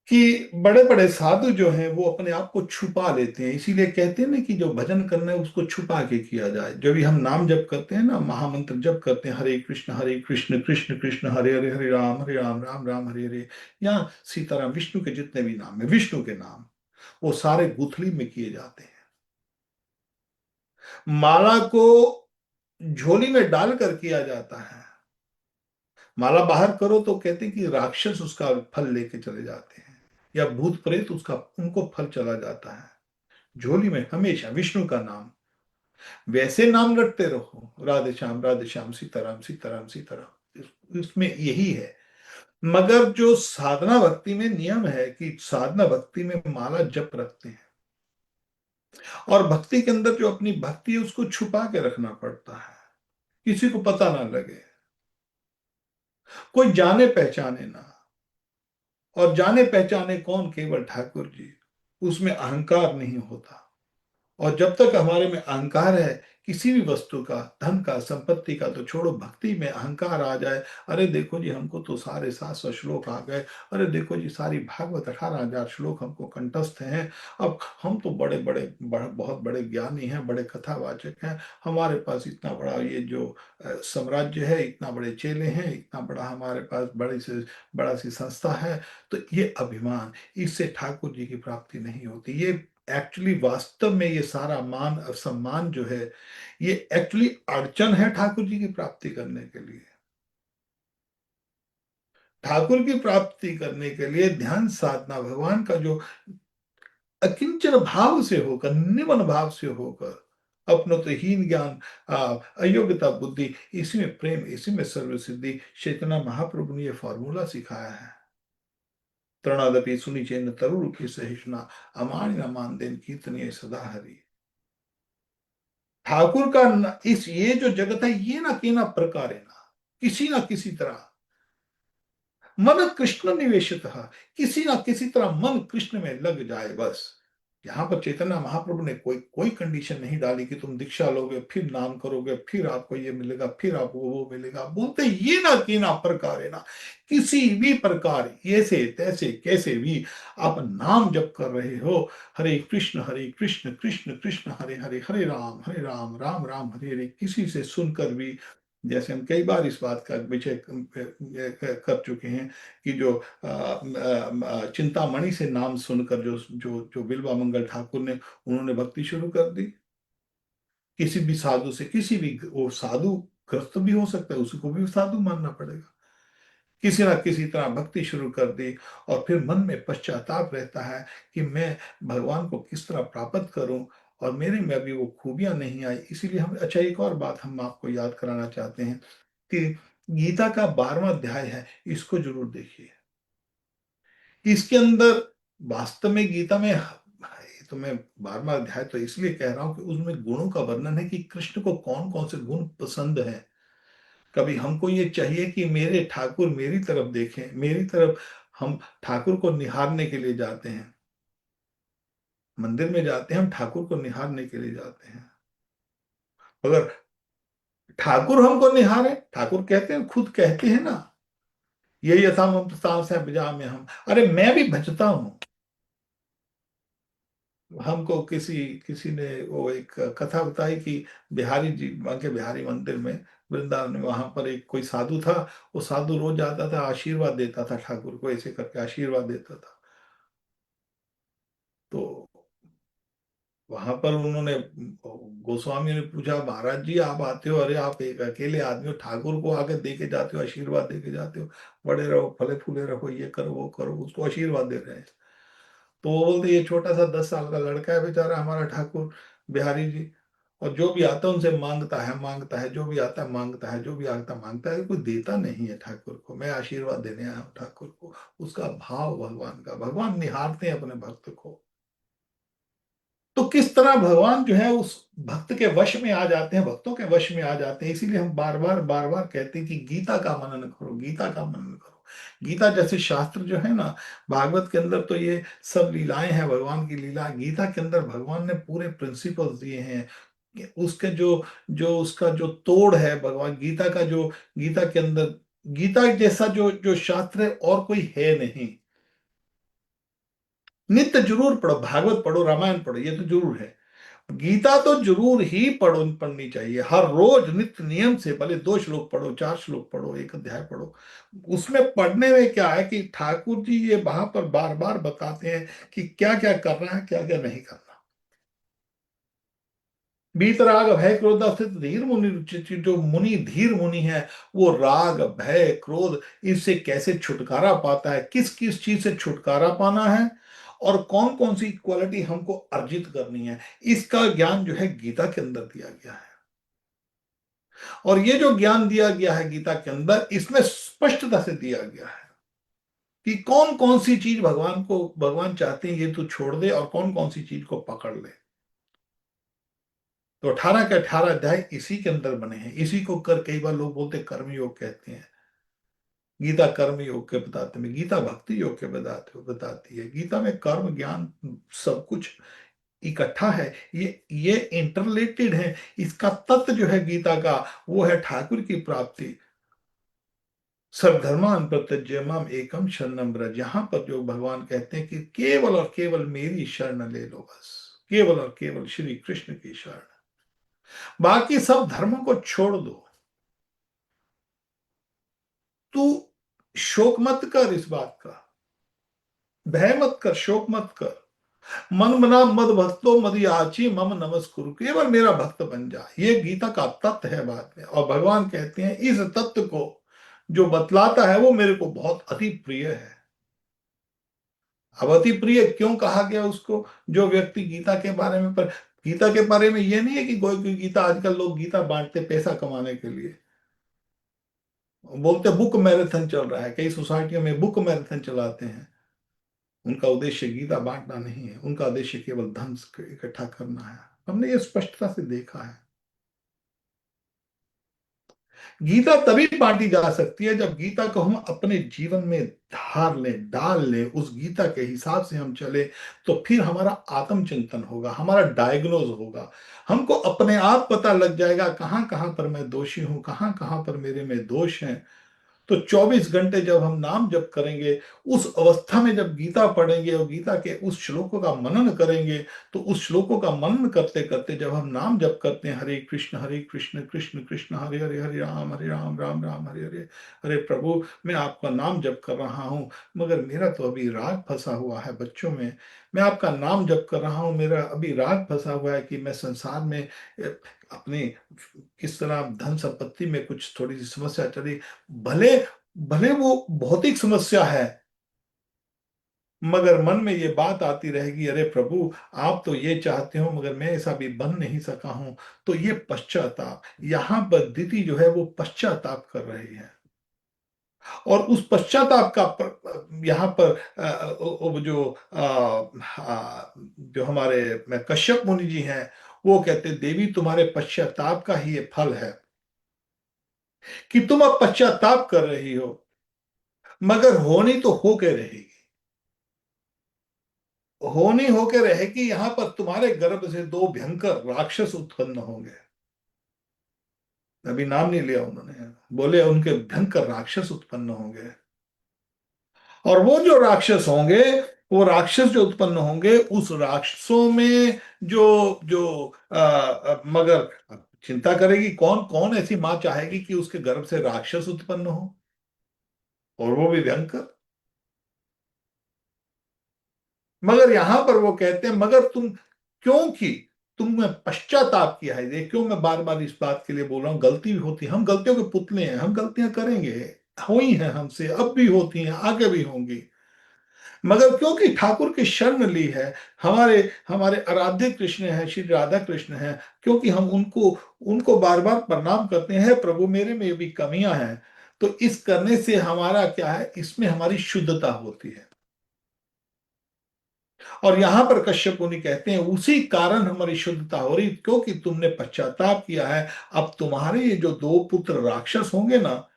कि बड़े बड़े साधु जो हैं वो अपने आप को छुपा लेते हैं। इसीलिए कहते हैं ना कि जो भजन करना है उसको छुपा के किया जाए। जब भी हम नाम जप करते हैं ना, महामंत्र जप करते हैं, हरे कृष्ण कृष्ण कृष्ण हरे हरे, हरे राम राम राम हरे हरे, या सीताराम, विष्णु के जितने भी नाम है, विष्णु के नाम, वो सारे गुथली में किए जाते हैं। माला को झोली में डालकर किया जाता है। माला बाहर करो तो कहते हैं कि राक्षस उसका फल लेके चले जाते हैं, या भूत प्रेत उसका उनको फल चला जाता है। झोली में हमेशा विष्णु का नाम, वैसे नाम रटते रहो, राधे श्याम सीताराम सीताराम सीताराम, इसमें यही है। मगर जो साधना भक्ति में नियम है कि साधना भक्ति में माला जप रखते हैं, और भक्ति के अंदर जो अपनी भक्ति है उसको छुपा के रखना पड़ता है, किसी को पता ना लगे, कोई जाने पहचाने ना। और जाने पहचाने कौन? केवल ठाकुर जी। उसमें अहंकार नहीं होता। और जब तक हमारे में अहंकार है, किसी भी वस्तु का, धन का, संपत्ति का तो छोड़ो, भक्ति में अहंकार आ जाए, अरे देखो जी हमको तो सारे 700 श्लोक आ गए, अरे देखो जी सारी भागवत 18,000 श्लोक हमको कंठस्थ हैं, अब हम तो बहुत बड़े ज्ञानी हैं, बड़े कथावाचक हैं, हमारे पास इतना बड़ा ये जो साम्राज्य है, इतना बड़े चेले हैं, इतना बड़ा हमारे पास बड़ा सी संस्था है। तो ये अभिमान, इससे ठाकुर जी की प्राप्ति नहीं होती। ये एक्चुअली वास्तव में ये सारा मान और सम्मान जो है, ये एक्चुअली अड़चन है ठाकुर जी की प्राप्ति करने के लिए। ठाकुर की प्राप्ति करने के लिए ध्यान साधना, भगवान का जो अकिंचन भाव से होकर, निमन भाव से होकर, अपनोतहीन ज्ञान, अयोग्यता बुद्धि, इसी में प्रेम, इसी में सर्व सिद्धि। चैतन्य महाप्रभु ने यह फॉर्मूला सिखाया है। तृणादपि सुनि चैन तरुण की सहिष्णुना, अमानि न मान देन कीर्तनीय सदा हरि। ठाकुर का इस ये जो जगत है, ये ना कि ना प्रकार है ना, किसी ना किसी तरह मन कृष्ण निवेशित, किसी ना किसी तरह मन कृष्ण में लग जाए बस। यहाँ पर चैतन्य महाप्रभु ने कोई कोई कंडीशन नहीं डाली कि तुम दीक्षा लोगे, फिर नाम करोगे, फिर आपको ये मिलेगा, फिर आपको वो मिलेगा। बोलते ये ना कि ना प्रकार है ना, किसी भी प्रकार, ऐसे तैसे कैसे भी आप नाम जप कर रहे हो, हरे कृष्ण कृष्ण कृष्ण हरे हरे, हरे राम राम राम हरे हरे, किसी से सुनकर भी जैसे हम कई बार इस बात का विषय कर चुके हैं कि जो चिंतामणि से नाम सुनकर जो जो जो बिल्वा मंगल ठाकुर ने, उन्होंने भक्ति शुरू कर दी। किसी भी साधु से, किसी भी, वो साधु ग्रस्त भी हो सकता है, उसको भी साधु मानना पड़ेगा, किसी ना किसी तरह भक्ति शुरू कर दी। और फिर मन में पश्चाताप रहता है कि मैं भगवान को किस तरह प्राप्त करूं, और मेरे में अभी वो खूबियां नहीं आई। इसीलिए हम, अच्छा एक और बात हम आपको याद कराना चाहते हैं कि गीता का 12वां अध्याय है, इसको जरूर देखिए। इसके अंदर वास्तव में गीता में, ये तो मैं 12वां अध्याय तो इसलिए कह रहा हूं कि उसमें गुणों का वर्णन है कि कृष्ण को कौन कौन से गुण पसंद है। कभी हमको ये चाहिए कि मेरे ठाकुर मेरी तरफ देखें, मेरी तरफ। हम ठाकुर को निहारने के लिए जाते हैं, मंदिर में जाते हैं, हम ठाकुर को निहारने के लिए जाते हैं। अगर ठाकुर हमको निहारे, ठाकुर कहते हैं, खुद कहते हैं ना, ये यथा मम से बिजा में हम, अरे मैं भी भजता हूं। हमको किसी किसी ने वो एक कथा बताई कि बिहारी जी, वहाँ के बिहारी मंदिर में, वृंदावन में, वहां पर एक कोई साधु था। वो साधु रोज आता था, आशीर्वाद देता था ठाकुर को, ऐसे करके आशीर्वाद देता था। तो वहां पर उन्होंने, गोस्वामी ने पूछा, महाराज जी आप आते हो, अरे आप एक अकेले आदमी हो, ठाकुर को आके दे के जाते हो, आशीर्वाद दे के जाते हो, बड़े रहो, फले फूले रहो, ये करो वो करो, उसको आशीर्वाद दे रहे हैं। तो वो बोलते, ये छोटा सा 10 साल का लड़का है बेचारा हमारा ठाकुर बिहारी जी, और जो भी आता है उनसे मांगता है, मांगता है, जो भी आता है मांगता है, जो भी आता है मांगता है, कोई देता नहीं है ठाकुर को। मैं आशीर्वाद देने आया हूँ ठाकुर को। उसका भाव भगवान का, भगवान निहारते हैं अपने भक्त को। तो किस तरह भगवान जो है उस भक्त के वश में आ जाते हैं, भक्तों के वश में आ जाते हैं। इसीलिए हम बार बार कहते हैं कि गीता का मनन करो, गीता का मनन करो। गीता जैसे शास्त्र जो है ना, भागवत के अंदर तो ये सब लीलाएं हैं, भगवान की लीला। गीता के अंदर भगवान ने पूरे प्रिंसिपल्स दिए हैं कि उसके जो जो उसका जो तोड़ है, भगवान गीता का जो, गीता के अंदर, गीता जैसा जो जो शास्त्र है और कोई है नहीं। नित्य जरूर पढ़ो, भागवत पढ़ो, रामायण पढ़ो, ये तो जरूर है। गीता तो जरूर ही पढ़नी चाहिए, हर रोज नित्य नियम से, भले 2 श्लोक पढ़ो, 4 श्लोक पढ़ो, एक अध्याय पढ़ो। उसमें पढ़ने में क्या है कि ठाकुर जी ये वहां पर बार बार बताते हैं कि क्या क्या करना है, क्या क्या नहीं करना। वीतराग भय क्रोध स्थित धीर मुनि रुचि, जो मुनि धीर मुनि है, वो राग भय क्रोध, इससे कैसे छुटकारा पाता है, किस किस चीज से छुटकारा पाना है, और कौन कौन सी क्वालिटी हमको अर्जित करनी है, इसका ज्ञान जो है गीता के अंदर दिया गया है। और ये जो ज्ञान दिया गया है गीता के अंदर, इसमें स्पष्टता से दिया गया है कि कौन कौन सी चीज भगवान को, भगवान चाहते हैं ये तू छोड़ दे, और कौन कौन सी चीज को पकड़ ले। तो 18 के 18 अध्याय इसी के अंदर बने हैं। इसी को कर, कई बार लोग बोलते कर्म योग कहते हैं। गीता कर्म योग के बताते में, गीता भक्ति योग के बताती है। गीता में कर्म ज्ञान सब कुछ इकट्ठा है, ये इंटरलेटेड है। इसका तत्व जो है गीता का, वो है ठाकुर की प्राप्ति। सर्वधर्मान प्रत्यज्य माम एकम शरणम ब्रज, यहां पर जो भगवान कहते हैं कि केवल और केवल मेरी शरण ले लो, बस केवल और केवल श्री कृष्ण की शरण, बाकी सब धर्मों को छोड़ दो। तू शोक मत कर इस बात का, भय मत कर, शोक मत कर। मन मना मद भक्तो मद याची मम नमस्कुरु, केवल मेरा भक्त बन जा। ये गीता का तत्व है बात में। और भगवान कहते हैं इस तत्व को जो बतलाता है वो मेरे को बहुत अति प्रिय है। अब अति प्रिय क्यों कहा गया उसको? जो व्यक्ति गीता के बारे में, पर गीता के बारे में ये नहीं है कि कोई कोई गीता, आजकल लोग गीता बांटते पैसा कमाने के लिए, बोलते बुक मैराथन चल रहा है, कई सोसाइटियों में बुक मैराथन चलाते हैं। उनका उद्देश्य गीता बांटना नहीं है, उनका उद्देश्य केवल धन इकट्ठा करना है। हमने ये स्पष्टता से देखा है। गीता तभी बांटी जा सकती है जब गीता को हम अपने जीवन में धार लें, डाल लें, उस गीता के हिसाब से हम चले। तो फिर हमारा आत्मचिंतन होगा, हमारा डायग्नोज होगा। हमको अपने आप पता लग जाएगा कहां कहां पर मैं दोषी हूं, कहां कहां पर मेरे में दोष हैं। तो 24 घंटे जब हम नाम जप करेंगे, उस अवस्था में जब गीता पढ़ेंगे और गीता के उस श्लोकों का मनन करेंगे, तो उस श्लोकों का मनन करते करते जब हम नाम जप करते हैं, हरे कृष्ण कृष्ण कृष्ण हरे हरे, हरे राम राम राम हरे हरे, अरे प्रभु मैं आपका नाम जप कर रहा हूँ, मगर मेरा तो अभी राग फंसा हुआ है बच्चों में। मैं आपका नाम जप कर रहा हूँ, मेरा अभी राग फंसा हुआ है कि मैं संसार में अपनी किस तरह धन संपत्ति में कुछ थोड़ी सी समस्या चली। भले भले वो भौतिक समस्या है, मगर मन में ये बात आती रहेगी, अरे प्रभु आप तो ये चाहते हो मगर मैं ऐसा भी बन नहीं सका हूं। तो ये पश्चाताप, यहाँ पर दीदी जो है वो पश्चाताप कर रही है। और उस पश्चाताप का यहाँ पर वो जो जो हमारे कश्यप मुनि जी हैं, वो कहते देवी तुम्हारे पश्चाताप का ही ये फल है कि तुम अब पश्चाताप कर रही हो, मगर होनी तो होके रहेगी। होनी होके रहेगी, यहां पर तुम्हारे गर्भ से दो भयंकर राक्षस उत्पन्न होंगे। अभी नाम नहीं लिया उन्होंने, बोले उनके भयंकर राक्षस उत्पन्न होंगे। और वो जो राक्षस होंगे, वो राक्षस जो उत्पन्न होंगे, उस राक्षसों में जो जो मगर चिंता करेगी कौन, कौन ऐसी मां चाहेगी कि उसके गर्भ से राक्षस उत्पन्न हो, और वो भी भयंकर। मगर यहां पर वो कहते हैं मगर तुम, क्योंकि तुमने पश्चाताप किया है। ये क्यों मैं बार बार इस बात के लिए बोल रहा हूं, गलती भी होती है, हम गलतियों के पुतले हैं, हम गलतियां करेंगे, हुई हैं हमसे, अब भी होती हैं, आगे भी होंगी। मगर क्योंकि ठाकुर की शरण ली है, हमारे हमारे आराध्य कृष्ण हैं, श्री राधा कृष्ण हैं, क्योंकि हम उनको उनको बार बार प्रणाम करते हैं, प्रभु मेरे में भी कमियां हैं, तो इस करने से हमारा क्या है, इसमें हमारी शुद्धता होती है। और यहां पर कश्यप मुनि कहते हैं उसी कारण हमारी शुद्धता हो रही, क्योंकि तुमने पश्चाताप किया है। अब तुम्हारे ये जो दो पुत्र राक्षस होंगे ना,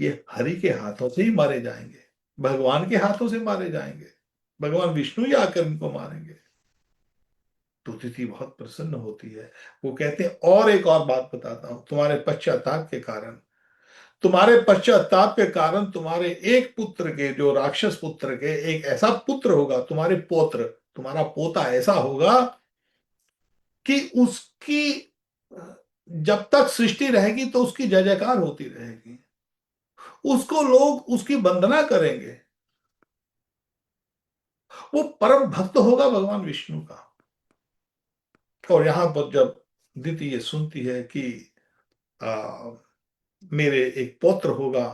ये हरि के हाथों से ही मारे जाएंगे, भगवान के हाथों से मारे जाएंगे, भगवान विष्णु ही आकर इनको मारेंगे। तो तिथि बहुत प्रसन्न होती है। वो कहते हैं और एक और बात बताता हूं, तुम्हारे पश्चाताप के कारण, तुम्हारे पश्चाताप के कारण तुम्हारे एक पुत्र के, जो राक्षस पुत्र के एक ऐसा पुत्र होगा, तुम्हारे पौत्र, तुम्हारा पोता ऐसा होगा कि उसकी जब तक सृष्टि रहेगी तो उसकी जय जयकार होती रहेगी, उसको लोग उसकी वंदना करेंगे। वो परम भक्त होगा भगवान विष्णु का। और यहां पर जब दीति ये सुनती है कि आ, मेरे एक पौत्र होगा,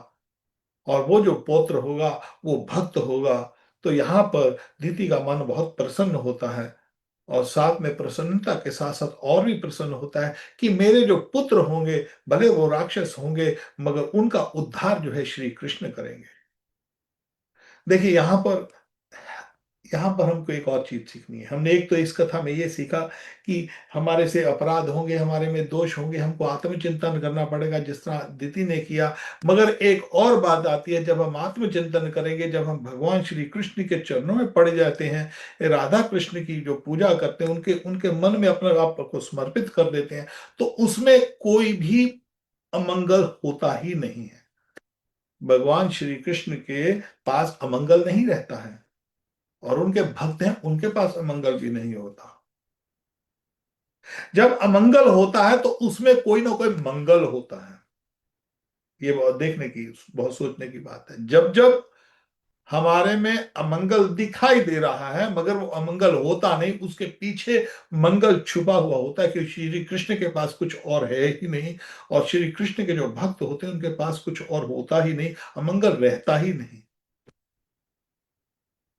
और वो जो पौत्र होगा वो भक्त होगा, तो यहाँ पर दीति का मन बहुत प्रसन्न होता है। और साथ में प्रसन्नता के साथ साथ और भी प्रसन्न होता है कि मेरे जो पुत्र होंगे, भले वो राक्षस होंगे, मगर उनका उद्धार जो है श्री कृष्ण करेंगे। देखिए यहाँ पर हमको एक और चीज सीखनी है। हमने एक तो इस कथा में ये सीखा कि हमारे से अपराध होंगे, हमारे में दोष होंगे, हमको आत्मचिंतन करना पड़ेगा जिस तरह दिति ने किया। मगर एक और बात आती है, जब हम आत्मचिंतन करेंगे, जब हम भगवान श्री कृष्ण के चरणों में पड़ जाते हैं, राधा कृष्ण की जो पूजा करते हैं, उनके उनके मन में अपने आप को समर्पित कर देते हैं, तो उसमें कोई भी अमंगल होता ही नहीं है। भगवान श्री कृष्ण के पास अमंगल नहीं रहता है, और उनके भक्त हैं उनके पास अमंगल भी नहीं होता। जब अमंगल होता है तो उसमें कोई ना कोई मंगल होता है। ये बहुत देखने की, बहुत सोचने की बात है। जब जब हमारे में अमंगल दिखाई दे रहा है, मगर वो अमंगल होता नहीं, उसके पीछे मंगल छुपा हुआ होता है, कि श्री कृष्ण के पास कुछ और है ही नहीं, और श्री कृष्ण के जो भक्त होते हैं उनके पास कुछ और होता ही नहीं, अमंगल रहता ही नहीं।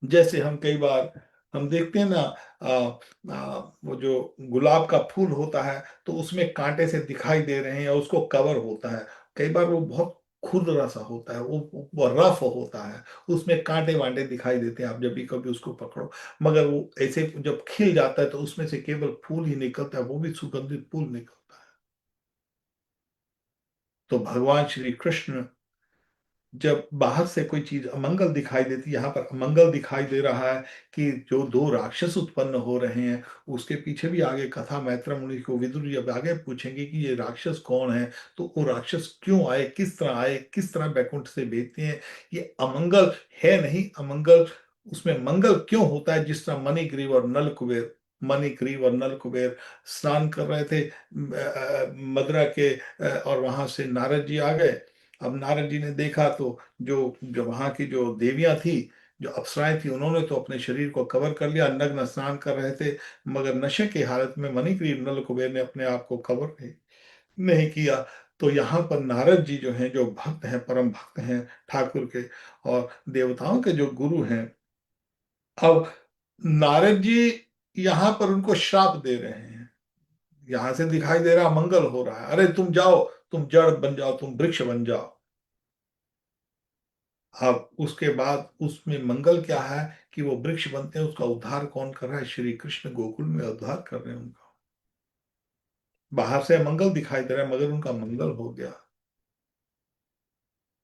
जैसे हम कई बार हम देखते हैं ना, वो जो गुलाब का फूल होता है, तो उसमें कांटे से दिखाई दे रहे हैं या उसको कवर होता है, कई बार वो बहुत खुरदरा सा होता है, वो रफ होता है, उसमें कांटे वांटे दिखाई देते हैं, आप जब भी कभी उसको पकड़ो। मगर वो ऐसे जब खिल जाता है तो उसमें से केवल फूल ही निकलता है, वो भी सुगंधित फूल निकलता है। तो भगवान श्री कृष्ण जब बाहर से कोई चीज अमंगल दिखाई देती, यहाँ पर अमंगल दिखाई दे रहा है कि जो दो राक्षस उत्पन्न हो रहे हैं, उसके पीछे भी आगे कथा मैत्र मुनि को विदुर जी अब आगे पूछेंगे कि ये राक्षस कौन है, तो वो राक्षस क्यों आए, किस तरह आए, किस तरह बैकुंठ से भेजते हैं। ये अमंगल है नहीं, अमंगल उसमें मंगल क्यों होता है। जिस तरह मणिग्रीव और नल कुबेर, मणिग्रीव और नल कुबेर स्नान कर रहे थे मदरा के, और वहां से नारद जी आ गए। अब नारद जी ने देखा तो जो जो वहां की जो देवियां थी, जो अप्सराएं थी, उन्होंने तो अपने शरीर को कवर कर लिया, नग्न स्नान कर रहे थे। मगर नशे की हालत में मणिग्रीव नल कुबेर ने अपने आप को कवर नहीं किया। तो यहाँ पर नारद जी जो हैं, जो भक्त हैं, परम भक्त हैं ठाकुर के और देवताओं के जो गुरु हैं, अब नारद जी यहाँ पर उनको श्राप दे रहे हैं। यहां से दिखाई दे रहा मंगल हो रहा है, अरे तुम जाओ, तुम जड़ बन जाओ, तुम वृक्ष बन जाओ। अब उसके बाद उसमें मंगल क्या है कि वो वृक्ष बनते हैं, उसका उद्धार कौन कर रहा है, श्री कृष्ण गोकुल में उद्धार कर रहे हैं उनका। बाहर से मंगल दिखाई दे रहा है मगर उनका मंगल हो गया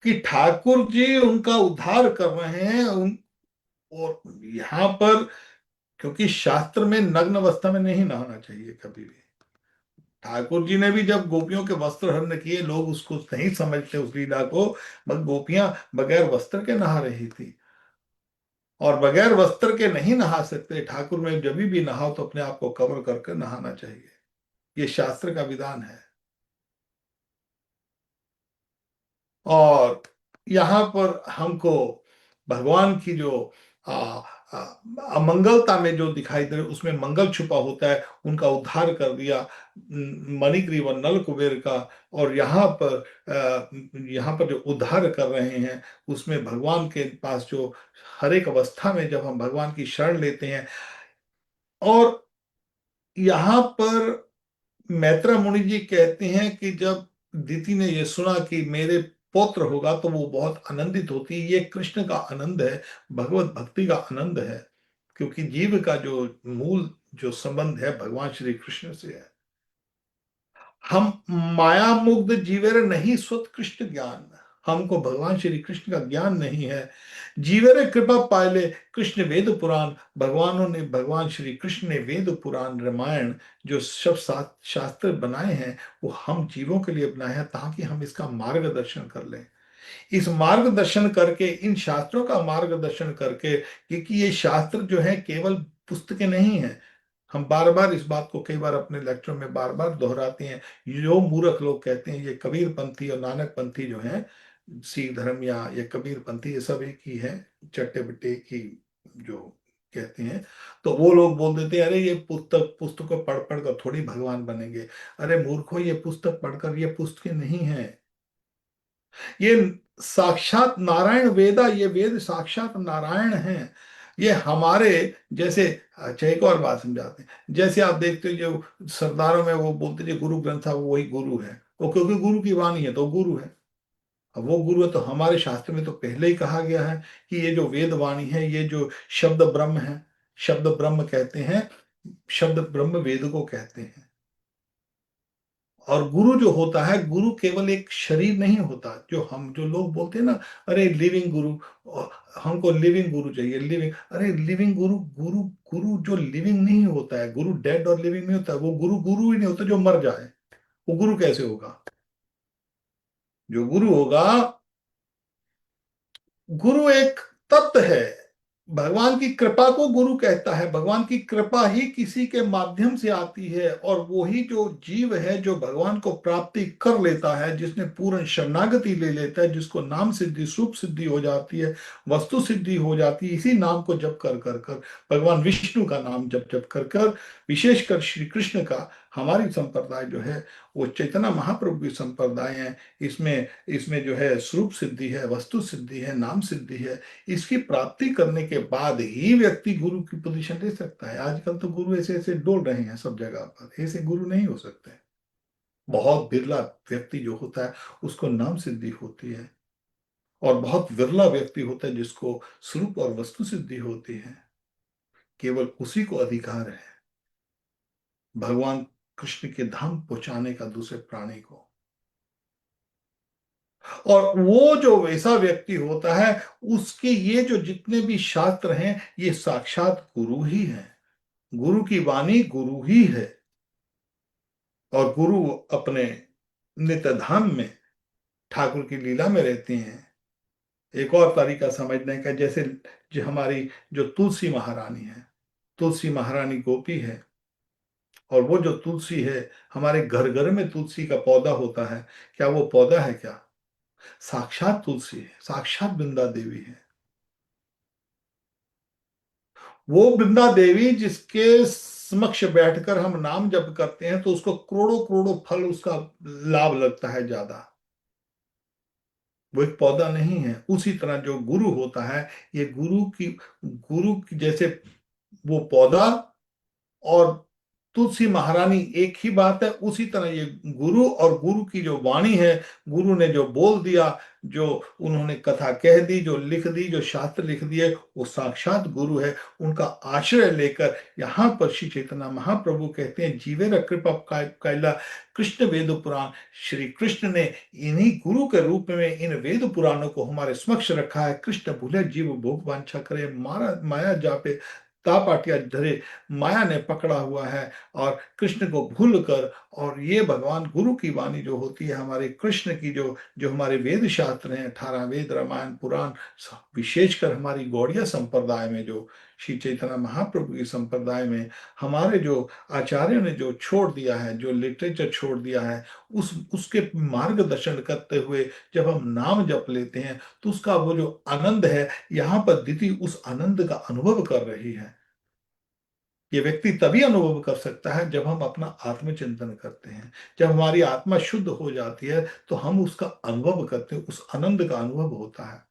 कि ठाकुर जी उनका उद्धार कर रहे हैं और यहाँ पर, क्योंकि शास्त्र में नग्न अवस्था में नहीं नहाना चाहिए कभी भी। ठाकुर जी ने भी जब गोपियों के वस्त्र हरण किए, लोग उसको नहीं समझते उस लीला को, मगर गोपियां बगैर वस्त्र के नहा रही थी। और बगैर वस्त्र के नहीं नहा सकते ठाकुर में, जब भी नहाओ तो अपने आप को कवर करके नहाना चाहिए। ये शास्त्र का विधान है। और यहाँ पर हमको भगवान की जो आ, आ, अमंगलता में जो दिखाई दे रहा है, उसमें मंगल छुपा होता है। उनका उद्धार कर दिया मणिग्रीव और नल कुबेर का। और यहाँ पर जो उद्धार कर रहे हैं, उसमें भगवान के पास जो हर एक अवस्था में जब हम भगवान की शरण लेते हैं, और यहाँ पर मैत्रा मुनि जी कहते हैं कि जब दीति ने यह सुना कि मेरे पौत्र होगा, तो वो बहुत आनंदित होती है। ये कृष्ण का आनंद है, भगवत भक्ति का आनंद है, क्योंकि जीव का जो मूल जो संबंध है भगवान श्री कृष्ण से है। हम माया मुग्ध जीवेर नहीं स्वत कृष्ण ज्ञान, हमको भगवान श्री कृष्ण का ज्ञान नहीं है। जीवेरे कृपा पायले कृष्ण वेद पुराण, भगवानों ने, भगवान श्री कृष्ण ने वेद पुराण रामायण जो सब शास्त्र बनाए हैं, वो हम जीवों के लिए बनाए हैं ताकि हम इसका मार्गदर्शन कर लें। इस मार्गदर्शन करके, इन शास्त्रों का मार्गदर्शन करके, क्योंकि ये शास्त्र जो है केवल पुस्तकें नहीं है। हम बार बार इस बात को कई बार अपने लेक्चर में बार बार दोहराते हैं। जो मूर्ख लोग कहते हैं ये कबीर पंथी और नानक पंथी जो है, सिख धर्म या ये कबीर पंथी, ये सब एक ही है, चट्टे बट्टे की जो कहते हैं। तो वो लोग बोल देते हैं, अरे ये पुस्तकों पढ़ पढ़ कर थोड़ी भगवान बनेंगे। अरे मूर्खों, ये पुस्तक पढ़कर ये पुस्तकें नहीं है, ये साक्षात नारायण वेदा, ये वेद साक्षात नारायण हैं। ये हमारे जैसे, अच्छा एक और बात समझाते हैं। जैसे आप देखते हो जो सरदारों में वो बोलते हैं गुरु ग्रंथ था, वो वही गुरु है, वो क्योंकि गुरु की वाणी है तो गुरु है। अब वो गुरु है तो हमारे शास्त्र में तो पहले ही कहा गया है कि ये जो वेद वाणी है, ये जो शब्द ब्रह्म है, शब्द ब्रह्म कहते हैं, शब्द ब्रह्म वेद को कहते हैं। और गुरु जो होता है, गुरु केवल एक शरीर नहीं होता। जो लोग बोलते हैं ना, अरे लिविंग गुरु, हमको लिविंग गुरु चाहिए, लिविंग, अरे लिविंग गुरु, गुरु गुरु जो लिविंग नहीं होता है, गुरु डेड और लिविंग नहीं होता, वो गुरु गुरु ही नहीं होता। जो मर जाए वो गुरु कैसे होगा। जो गुरु होगा, गुरु एक तत्व है। भगवान की कृपा को गुरु कहता है। भगवान की कृपा ही किसी के माध्यम से आती है, और वही जो जीव है जो भगवान को प्राप्ति कर लेता है, जिसने पूर्ण शरणागति ले लेता है, जिसको नाम सिद्धि रूप सिद्धि हो जाती है, वस्तु सिद्धि हो जाती है, इसी नाम को जप कर कर कर, भगवान विष्णु का नाम जप जप कर कर, विशेषकर श्री कृष्ण का। हमारी संप्रदाय जो है वो चैतन्य महाप्रभु की संप्रदाय है। इसमें इसमें जो है स्वरूप सिद्धि है, वस्तु सिद्धि है, नाम सिद्धि है। इसकी प्राप्ति करने के बाद ही व्यक्ति गुरु की पोजीशन ले सकता है। आजकल तो गुरु ऐसे ऐसे डोल रहे हैं सब जगह पर, ऐसे गुरु नहीं हो सकते। बहुत बिरला व्यक्ति जो होता है उसको नाम सिद्धि होती है, और बहुत विरला व्यक्ति होता है जिसको स्वरूप और वस्तु सिद्धि होती है। केवल उसी को अधिकार है भगवान कृष्ण के धाम पहुंचाने का दूसरे प्राणी को। और वो जो वैसा व्यक्ति होता है, उसके ये जो जितने भी शास्त्र हैं, ये साक्षात गुरु ही हैं। गुरु की वाणी गुरु ही है। और गुरु अपने नित्य धाम में ठाकुर की लीला में रहते हैं। एक और तरीका समझने का, जैसे जो हमारी जो तुलसी महारानी है, तुलसी महारानी गोपी है, और वो जो तुलसी है, हमारे घर घर में तुलसी का पौधा होता है। क्या वो पौधा है क्या? साक्षात तुलसी है, साक्षात वृंदा देवी है। वो वृंदा देवी जिसके समक्ष बैठकर हम नाम जप करते हैं, तो उसको करोड़ों करोड़ों फल, उसका लाभ लगता है ज्यादा। वो एक पौधा नहीं है। उसी तरह जो गुरु होता है, ये गुरु की जैसे वो पौधा और तुलसी महारानी एक ही बात है, उसी तरह ये गुरु और गुरु की जो वाणी है, गुरु ने जो बोल दिया, जो उन्होंने कथा कह दी, जो लिख दी, जो शास्त्र लिख दिए, वो साक्षात गुरु है। उनका आश्रय लेकर यहाँ पर श्री चैतन्य महाप्रभु कहते हैं, जीवे र कृपा कैला कृष्ण वेद पुराण। श्री कृष्ण ने इन्हीं गुरु के रूप में इन वेद पुराणों को हमारे समक्ष रखा है। कृष्ण भूले जीव भोग वांछा करे, मारा माया जापे तापाटिया धरे, माया ने पकड़ा हुआ है। और कृष्ण को भूल कर, और ये भगवान गुरु की वाणी जो होती है, हमारे कृष्ण की जो जो हमारे वेद शास्त्र हैं, 18 वेद, रामायण, पुराण, विशेषकर हमारी गौड़िया संप्रदाय में, जो श्री चैतन्य महाप्रभु की संप्रदाय में हमारे जो आचार्यों ने जो छोड़ दिया है, जो लिटरेचर छोड़ दिया है, उसके मार्गदर्शन करते हुए जब हम नाम जप लेते हैं, तो उसका वो जो आनंद है, यहाँ पर दीदी उस आनंद का अनुभव कर रही है। ये व्यक्ति तभी अनुभव कर सकता है जब हम अपना आत्मचिंतन करते हैं। जब हमारी आत्मा शुद्ध हो जाती है, तो हम उसका अनुभव करते हैं, उस आनंद का अनुभव होता है।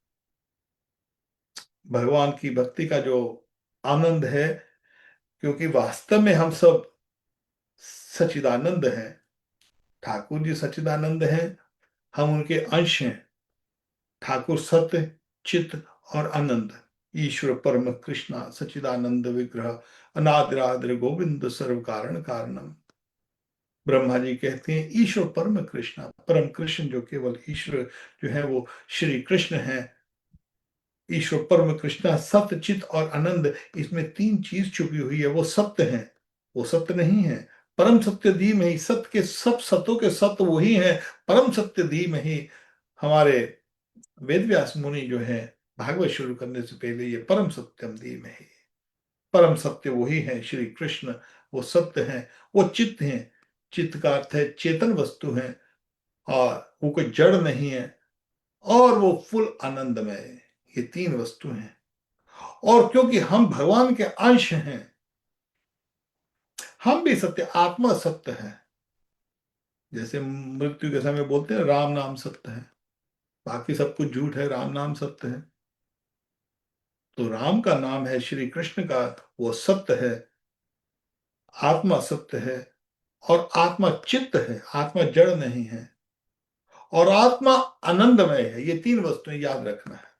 भगवान की भक्ति का जो आनंद है, क्योंकि वास्तव में हम सब सच्चिदानंद हैं। ठाकुर जी सच्चिदानंद हैं, हम उनके अंश हैं। ठाकुर सत्य, चित्त और आनंद, ईश्वर परम कृष्णा सच्चिदानंद विग्रह, अनादिराद्र गोविंद सर्व कारण कारणम। ब्रह्मा जी कहते हैं ईश्वर परम कृष्ण, परम कृष्ण जो केवल ईश्वर जो है वो श्री कृष्ण है। ईश्वर परम कृष्ण सत्य, चित और आनंद, इसमें तीन चीज छुपी हुई है। वो सत्य है, वो सत्य नहीं है। परम सत्य दी में ही, सत्य के सब सत्यों के सत्य वही है। परम सत्य दी में ही हमारे वेद व्यास मुनि जो है, भागवत शुरू करने से पहले ये परम सत्यम दी में ही, परम सत्य वही है श्री कृष्ण। वो सत्य है, वो चित्त है। चित्त का अर्थ है चेतन वस्तु है, और वो कोई जड़ नहीं है, और वो फुल आनंदमय है। ये तीन वस्तु हैं। और क्योंकि हम भगवान के अंश हैं, हम भी सत्य, आत्मा सत्य है। जैसे मृत्यु के समय बोलते हैं राम नाम सत्य है, बाकी सब कुछ झूठ है, राम नाम सत्य है। तो राम का नाम है, श्री कृष्ण का वो सत्य है, आत्मा सत्य है। और आत्मा चित्त है, आत्मा जड़ नहीं है। और आत्मा आनंदमय है। ये तीन वस्तुएं याद रखना है।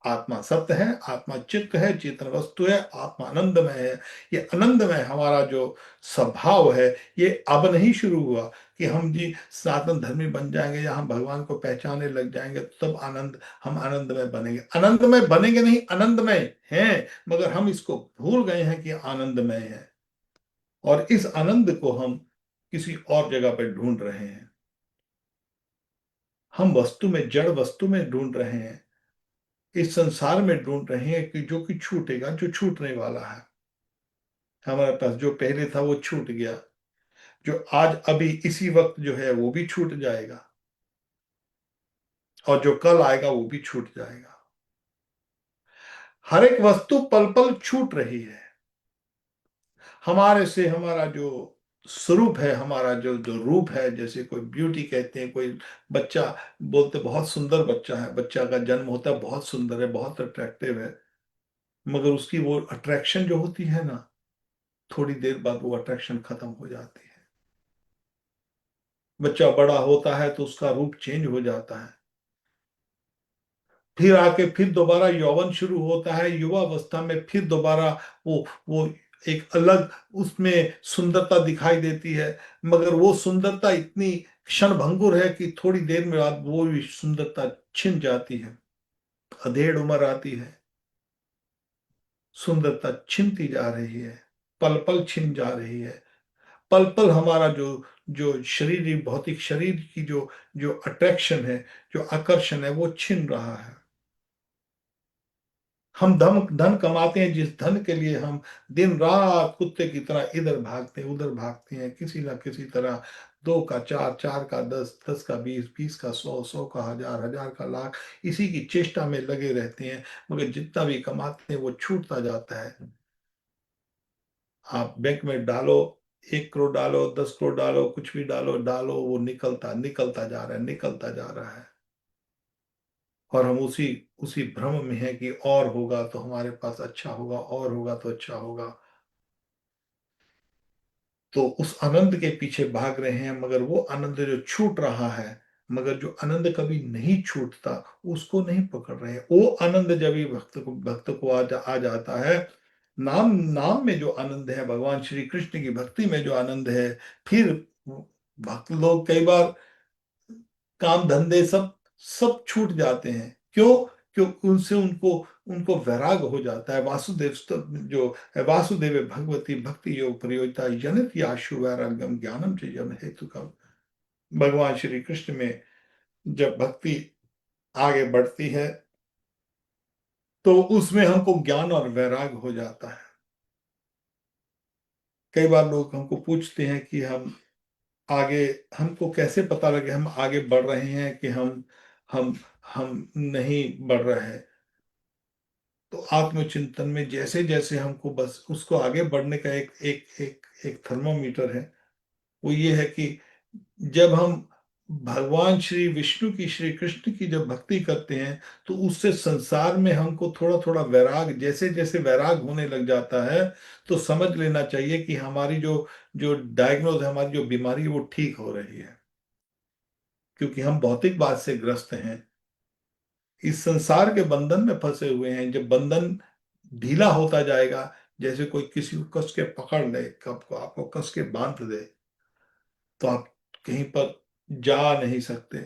आत्मा सत्य है, आत्मा चित्त है, चेतन वस्तु है, आत्मा आनंदमय है। ये आनंदमय हमारा जो स्वभाव है, ये अब नहीं शुरू हुआ कि हम जी सनातन धर्मी बन जाएंगे या हम भगवान को पहचानने लग जाएंगे तो तब हम आनंदमय बनेंगे। आनंदमय बनेंगे नहीं, आनंदमय हैं, मगर हम इसको भूल गए हैं कि आनंदमय है। और इस आनंद को हम किसी और जगह पर ढूंढ रहे हैं। हम वस्तु में, जड़ वस्तु में ढूंढ रहे हैं, इस संसार में ढूंढ रहे हैं कि जो कि छूटेगा, जो छूटने वाला है। हमारे पास जो पहले था वो छूट गया, जो आज अभी इसी वक्त जो है वो भी छूट जाएगा, और जो कल आएगा वो भी छूट जाएगा। हर एक वस्तु पल पल छूट रही है। हमारे से हमारा जो स्वरूप है, हमारा जो जो रूप है, जैसे कोई ब्यूटी कहते हैं, कोई बच्चा बोलते बहुत सुंदर बच्चा है, बच्चा का जन्म होता है, बहुत सुंदर है, बहुत अट्रैक्टिव है, मगर उसकी वो अट्रैक्शन जो होती है ना, थोड़ी देर बाद वो अट्रैक्शन खत्म हो जाती है। बच्चा बड़ा होता है तो उसका रूप चेंज हो जाता है, फिर आके फिर दोबारा यौवन शुरू होता है, युवा अवस्था में फिर दोबारा वो एक अलग उसमें सुंदरता दिखाई देती है, मगर वो सुंदरता इतनी क्षणभंगुर है कि थोड़ी देर में बाद वो भी सुंदरता छिन जाती है। अधेड़ उम्र आती है, सुंदरता छिनती जा रही है, पल पल छिन जा रही है। पल पल हमारा जो जो शरीर, भौतिक शरीर की जो जो अट्रैक्शन है, जो आकर्षण है, वो छिन रहा है। हम धन धन कमाते हैं, जिस धन के लिए हम दिन रात कुत्ते की तरह इधर भागते हैं उधर भागते हैं, किसी ना किसी तरह, दो का चार, चार का दस, दस का बीस, बीस का सौ, सौ का हजार, हजार का लाख, इसी की चेष्टा में लगे रहते हैं। मगर जितना भी कमाते हैं वो छूटता जाता है। आप बैंक में डालो, 1 करोड़ डालो, 10 करोड़ डालो, कुछ भी डालो डालो, वो निकलता निकलता जा रहा है, निकलता जा रहा है। और हम उसी उसी भ्रम में है कि और होगा तो हमारे पास अच्छा होगा, और होगा तो अच्छा होगा। तो उस आनंद के पीछे भाग रहे हैं, मगर वो आनंद जो छूट रहा है, मगर जो आनंद कभी नहीं छूटता, उसको नहीं पकड़ रहे हैं। वो आनंद जब भी भक्त को आ जाता है, नाम नाम में जो आनंद है, भगवान श्री कृष्ण की भक्ति में जो आनंद है, फिर भक्त लोग कई बार काम धंधे सब सब छूट जाते हैं। क्यों? क्यों? उनसे उनको उनको वैराग हो जाता है। जो है, वासुदेव भगवती भक्ति योग प्रयोजता जनित आशु वैराग्यम ज्ञानम च जन हेतु का। भगवान श्री कृष्ण में जब भक्ति आगे बढ़ती है, तो उसमें हमको ज्ञान और वैराग हो जाता है। कई बार लोग हमको पूछते हैं कि हम आगे, हमको कैसे पता लगे हम आगे बढ़ रहे हैं कि हम हम नहीं बढ़ रहे हैं। तो आत्मचिंतन में जैसे जैसे हमको बस उसको आगे बढ़ने का एक एक एक एक थर्मोमीटर है, वो ये है कि जब हम भगवान श्री विष्णु की, श्री कृष्ण की जब भक्ति करते हैं, तो उससे संसार में हमको थोड़ा थोड़ा वैराग, जैसे जैसे वैराग होने लग जाता है, तो समझ लेना चाहिए कि हमारी जो जो डायग्नोज है, हमारी जो बीमारी है, वो ठीक हो रही है। क्योंकि हम भौतिक बात से ग्रस्त हैं, इस संसार के बंधन में फंसे हुए हैं। जब बंधन ढीला होता जाएगा, जैसे कोई किसी को कस के पकड़ ले, कब को आपको कस के बांध दे, तो आप कहीं पर जा नहीं सकते।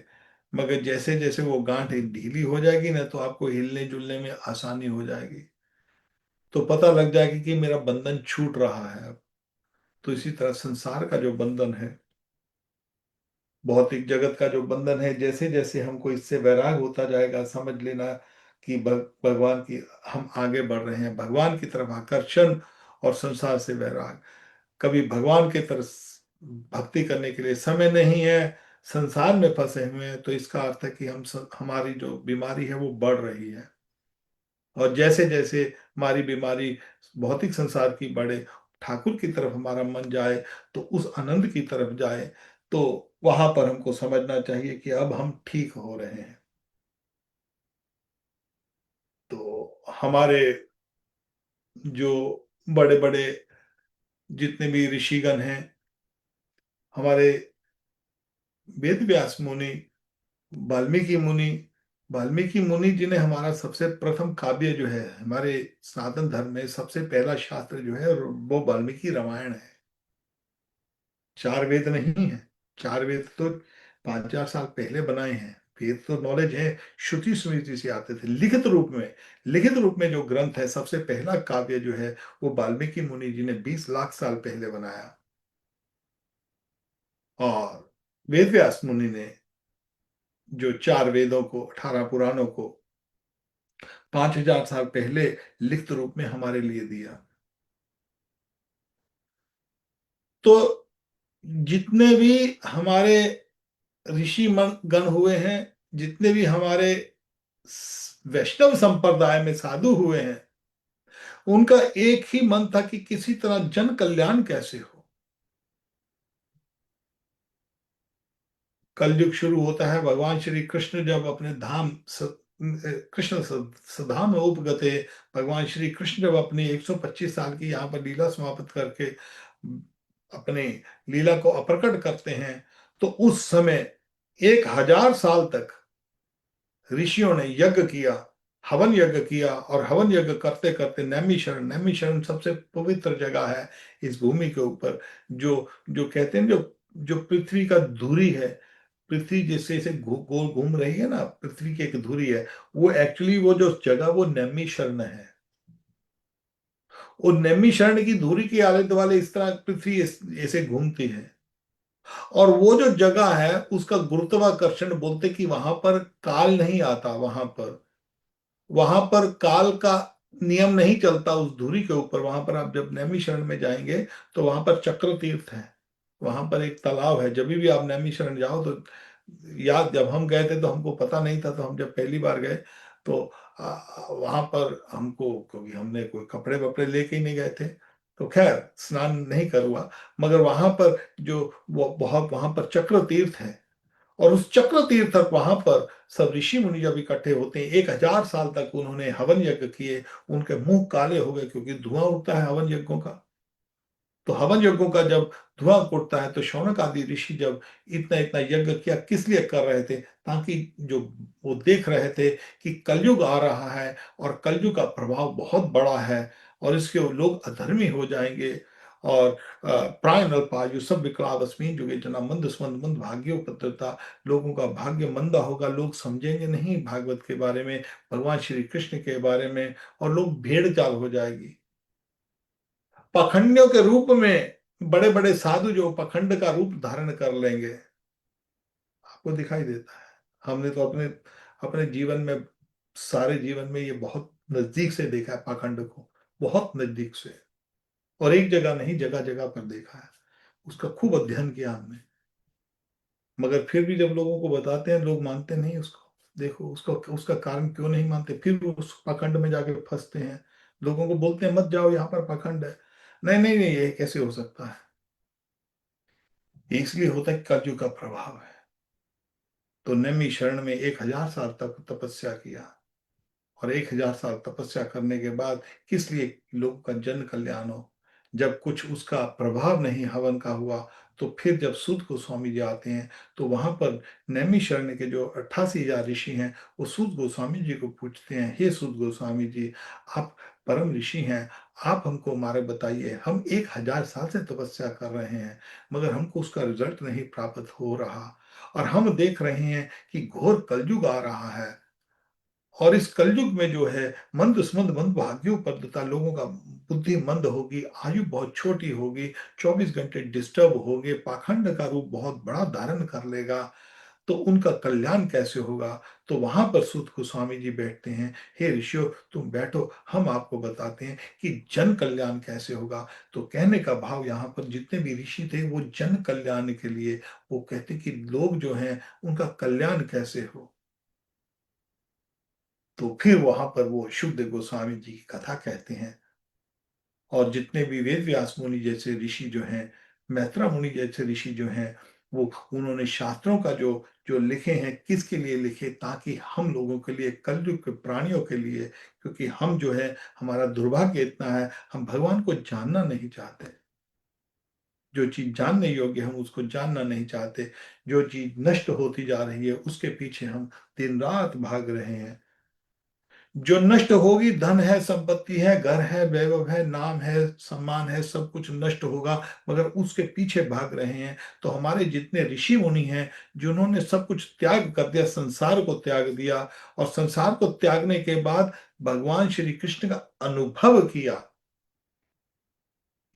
मगर जैसे जैसे वो गांठ ढीली हो जाएगी ना, तो आपको हिलने जुलने में आसानी हो जाएगी, तो पता लग जाएगी कि मेरा बंधन छूट रहा है अब। तो इसी तरह संसार का जो बंधन है, भौतिक जगत का जो बंधन है, जैसे जैसे हमको इससे वैराग होता जाएगा, समझ लेना कि भगवान की, हम आगे बढ़ रहे हैं, भगवान की तरफ आकर्षण और संसार से वैराग। कभी भगवान की तरफ भक्ति करने के लिए समय नहीं है, संसार में फंसे हुए हैं, तो इसका अर्थ है कि हमारी जो बीमारी है वो बढ़ रही है। और जैसे जैसे हमारी बीमारी भौतिक संसार की बढ़े, ठाकुर की तरफ हमारा मन जाए, तो उस आनंद की तरफ जाए, तो वहां पर हमको समझना चाहिए कि अब हम ठीक हो रहे हैं। तो हमारे जो बड़े बड़े जितने भी ऋषिगण हैं, हमारे वेद व्यास मुनि, वाल्मीकि मुनि, वाल्मीकि मुनि जी ने हमारा सबसे प्रथम काव्य जो है, हमारे सनातन धर्म में सबसे पहला शास्त्र जो है, वो वाल्मीकि रामायण है। 4 वेद नहीं है। 4 वेद तो 5,000 साल पहले बनाए हैं। वेद तो नॉलेज है, श्रुति स्मृति से आते थे लिखित रूप में। लिखित रूप में जो ग्रंथ है, सबसे पहला काव्य जो है, वो वाल्मीकि मुनि जी ने 20 लाख साल पहले बनाया। और वेद व्यास मुनि ने जो 4 वेदों को, 18 पुराणों को 5,000 साल पहले लिखित रूप में हमारे लिए दिया। तो जितने भी हमारे ऋषि गण हुए हैं, जितने भी हमारे वैष्णव संप्रदाय में साधु हुए हैं, उनका एक ही मन था कि किसी तरह जन कल्याण कैसे हो। कलयुग शुरू होता है, भगवान श्री कृष्ण जब अपने धाम कृष्ण सधाम उपगते, भगवान श्री कृष्ण जब अपनी 125 साल की यहाँ पर लीला समाप्त करके अपने लीला को अप्रकट करते हैं, तो उस समय 1,000 साल तक ऋषियों ने यज्ञ किया, हवन यज्ञ किया, और हवन यज्ञ करते करते नैमिषारण्य सबसे पवित्र जगह है इस भूमि के ऊपर। जो जो कहते हैं, जो जो पृथ्वी का धुरी है, पृथ्वी जैसे ऐसे गोल घूम रही है ना, पृथ्वी की एक धुरी है, वो एक्चुअली वो जो जगह वो नैमिषारण्य है। और नैमिषारण्य की धुरी की आले वाले इस तरह पृथ्वी ऐसे घूमती है। और वो जो जगह है उसका गुरुत्वाकर्षण बोलते कि वहां पर काल नहीं आता, वहां पर काल का नियम नहीं चलता उस धुरी के ऊपर। वहां पर आप जब नैमिषारण्य में जाएंगे तो वहां पर चक्र तीर्थ है, वहां पर एक तालाब है। जब भी आप नैमिषारण्य जाओ तो, याद जब हम गए थे तो हमको पता नहीं था, तो हम जब पहली बार गए तो वहां पर हमको, क्योंकि हमने कोई कपड़े वपड़े लेके ही नहीं गए थे, तो खैर स्नान नहीं कर हुआ। मगर वहां पर जो वो बहुत, वहां पर चक्र तीर्थ है, और उस चक्र तीर्थ तक वहां पर सब ऋषि मुनि जब इकट्ठे होते हैं, 1000 साल तक उन्होंने हवन यज्ञ किए। उनके मुंह काले हो गए क्योंकि धुआं उठता है हवन यज्ञों का। तो हवन यज्ञों का जब धुआं उठता है तो शौनक आदि ऋषि जब इतना इतना यज्ञ किया, किस लिए कर रहे थे? ताकि जो वो देख रहे थे कि कलयुग आ रहा है, और कलयुग का प्रभाव बहुत बड़ा है, और इसके लोग अधर्मी हो जाएंगे। और प्राण अल्पायु सब विकलावस्मीन जुगे जना मंद स्मंद मंद भाग्यो पत्रता, लोगों का भाग्य मंदा होगा, लोग समझेंगे नहीं भागवत के बारे में, भगवान श्री कृष्ण के बारे में, और लोग भेड़ चाल हो जाएगी। पाखंडियों के रूप में बड़े बड़े साधु जो पाखंड का रूप धारण कर लेंगे, आपको दिखाई देता है। हमने तो अपने अपने जीवन में, सारे जीवन में ये बहुत नजदीक से देखा है पाखंड को, बहुत नजदीक से। और एक जगह नहीं, जगह जगह पर देखा है, उसका खूब अध्ययन किया हमने। मगर फिर भी जब लोगों को बताते हैं, लोग मानते नहीं उसको। देखो उसको, उसका कारण क्यों नहीं मानते, फिर वो उस पाखंड में जाके फंसते हैं। लोगों को बोलते हैं मत जाओ, यहाँ पर पाखंड है। नहीं नहीं नहीं, ये कैसे हो सकता है? ये इसलिए होता है कि कलयुग का प्रभाव है। तो नैमी शरण में 1000 साल तक तपस्या किया, और 1000 साल तपस्या करने के बाद किस लिए? लोग का जन कल्याण हो। जब कुछ उसका प्रभाव नहीं हवन का हुआ, तो फिर जब सूत गोस्वामी जी आते हैं, तो वहां पर नैमिषारण्य के जो 88,000 ऋषि हैं, वो सूत गोस्वामी जी को पूछते हैं, हे सूत गोस्वामी जी, आप परम ऋषि हैं, आप हमको हमारे बताइए, हम 1000 साल से तपस्या कर रहे हैं, मगर हमको उसका रिजल्ट नहीं प्राप्त हो रहा, और हम देख रहे हैं कि घोर कलयुग आ रहा है। और इस कलयुग में जो है मंद स्मंद मंद भाग्योपद्यता, लोगों का बुद्धि मंद होगी, आयु बहुत छोटी होगी, 24 घंटे डिस्टर्ब होगे, पाखंड का रूप बहुत बड़ा धारण कर लेगा, तो उनका कल्याण कैसे होगा? तो वहां पर सूत गोस्वामी जी बैठते हैं, हे ऋषियों तुम बैठो, हम आपको बताते हैं कि जन कल्याण कैसे होगा। तो कहने का भाव, यहाँ पर जितने भी ऋषि थे वो जन कल्याण के लिए, वो कहते कि लोग जो हैं उनका कल्याण कैसे हो। तो फिर वहां पर वो शुद्ध गोस्वामी जी की कथा कहते हैं। और जितने भी वेद व्यास मुनि जैसे ऋषि जो हैं, मैत्रा मुनि जैसे ऋषि जो हैं, वो उन्होंने शास्त्रों का जो जो लिखे हैं, किसके लिए लिखे? ताकि हम लोगों के लिए, कलयुग के प्राणियों के लिए, क्योंकि हम जो है, हमारा दुर्भाग्य इतना है, हम भगवान को जानना नहीं चाहते। जो चीज जानने योग्य हम उसको जानना नहीं चाहते। जो चीज नष्ट होती जा रही है उसके पीछे हम दिन रात भाग रहे हैं। जो नष्ट होगी, धन है, संपत्ति है, घर है, वैभव है, नाम है, सम्मान है, सब कुछ नष्ट होगा, मगर उसके पीछे भाग रहे हैं। तो हमारे जितने ऋषि मुनि हैं, जिन्होंने सब कुछ त्याग कर दिया, संसार को त्याग दिया, और संसार को त्यागने के बाद भगवान श्री कृष्ण का अनुभव किया।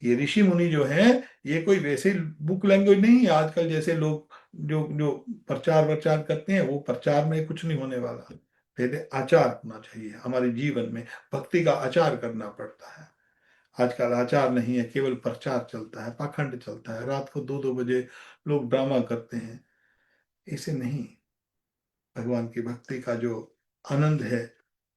ये ऋषि मुनि जो हैं, ये कोई वैसे बुक लैंग्वेज नहीं है आजकल जैसे लोग जो जो प्रचार प्रचार करते हैं, वो प्रचार में कुछ नहीं होने वाला। पहले आचार होना चाहिए हमारे जीवन में, भक्ति का आचार करना पड़ता है। आजकल आचार नहीं है, केवल प्रचार चलता है, पाखंड चलता है, रात को 2-2 बजे लोग ड्रामा करते हैं। ऐसे नहीं, भगवान की भक्ति का जो आनंद है,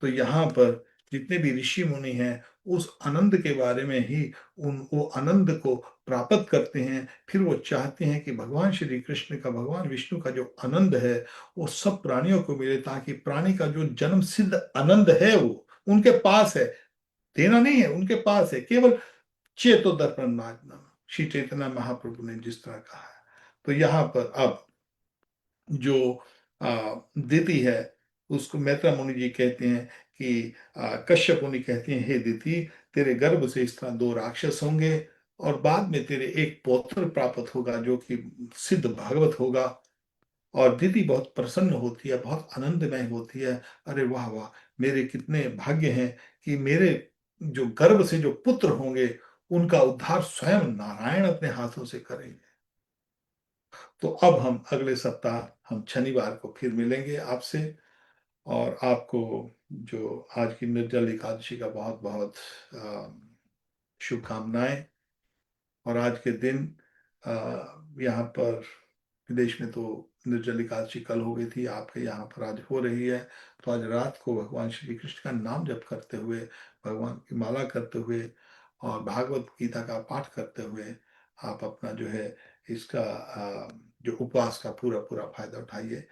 तो यहाँ पर जितने भी ऋषि मुनि हैं, उस आनंद के बारे में ही, उन वो आनंद को प्राप्त करते हैं। फिर वो चाहते हैं कि भगवान श्री कृष्ण का, भगवान विष्णु का जो आनंद है वो सब प्राणियों को मिले, ताकि प्राणी का जो जन्म सिद्ध आनंद है वो उनके पास है, देना नहीं है, उनके पास है। केवल चेतो दर्पण नाम श्री चैतन्य महाप्रभु ने जिस तरह कहा है। तो यहाँ पर अब जो देती है, उसको मैत्रा मुनि जी कहते हैं कि कश्यप मुनि कहते हैं, हे दिति, तेरे गर्भ से इस तरह दो राक्षस होंगे और बाद में तेरे एक पौत्र प्राप्त होगा जो कि सिद्ध भागवत होगा। और दीदी बहुत प्रसन्न होती है, बहुत आनंदमय होती है। अरे वाह वाह, मेरे कितने भाग्य हैं कि मेरे जो गर्भ से जो पुत्र होंगे उनका उद्धार स्वयं नारायण अपने हाथों से करेंगे। तो अब हम अगले सप्ताह हम शनिवार को फिर मिलेंगे आपसे, और आपको जो आज की निर्जल एकादशी का बहुत बहुत शुभकामनाएं। और आज के दिन यहाँ पर विदेश में तो निर्जल एकादशी कल हो गई थी, आपके यहाँ पर आज हो रही है। तो आज रात को भगवान श्री कृष्ण का नाम जप करते हुए, भगवान की माला करते हुए और भागवत गीता का पाठ करते हुए आप अपना जो है इसका जो उपवास का पूरा पूरा फायदा उठाइए।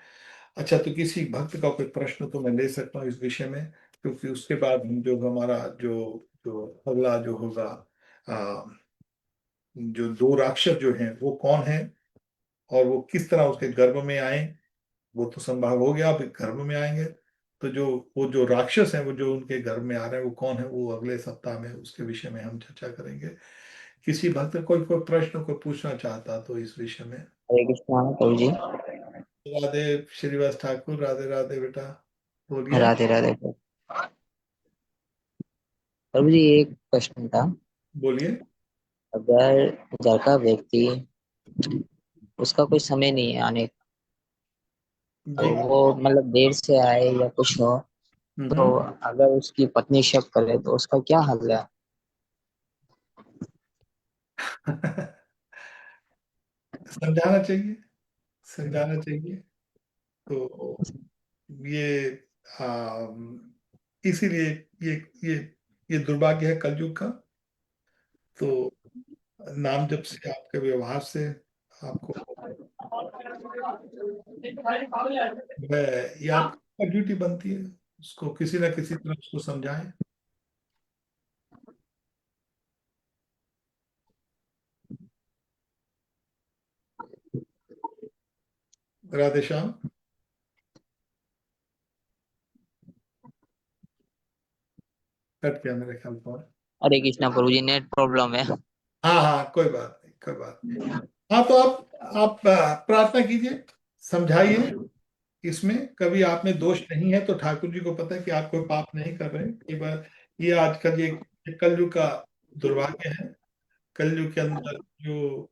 अच्छा, तो किसी भक्त का कोई प्रश्न तो मैं ले सकता हूँ इस विषय में, क्योंकि उसके बाद हम जो हमारा जो जो अगला जो होगा, अ, जो दो राक्षस जो हैं वो कौन है और वो किस तरह उसके गर्भ में आए, वो तो संभव हो गया, अब गर्भ में आएंगे। तो जो वो जो राक्षस हैं वो जो उनके गर्भ में आ रहे हैं वो कौन है, वो अगले सप्ताह में उसके विषय में हम चर्चा करेंगे। किसी भक्त कोई कोई प्रश्न को पूछना चाहता तो इस विषय में। हरे कृष्णा प्रभु जी। राधे श्रीवास ठाकुर, राधे राधे बेटा, बोलिए। राधे राधे प्रभु जी, एक प्रश्न था। बोलिए। अगर घर का व्यक्ति, उसका कोई समय नहीं है आने का, और जी। वो मतलब देर से आए या कुछ हो, तो हम्म। अगर उसकी पत्नी शक करे तो उसका क्या हल है? समझाना चाहिए, समझाना चाहिए। तो ये इसीलिए ये ये ये दुर्भाग्य है कलयुग का। तो नाम जब से आपके व्यवहार से आपको है, ये आपका ड्यूटी बनती है, उसको किसी ना किसी तरह उसको समझाएं। राधे श्याम। कट गया मेरे ख्याल पर। हरे कृष्णा प्रभु जी, नेट प्रॉब्लम है। हाँ हाँ, कोई बात नहीं, कोई बात नहीं। हाँ, तो आप प्रार्थना कीजिए, समझाइए। इसमें कभी आप में दोष नहीं है, तो ठाकुर जी को पता है कि आप कोई पाप नहीं कर रहे हैं। कई बार ये आजकल ये कलयुग का दुर्भाग्य है। कलयुग के अंदर जो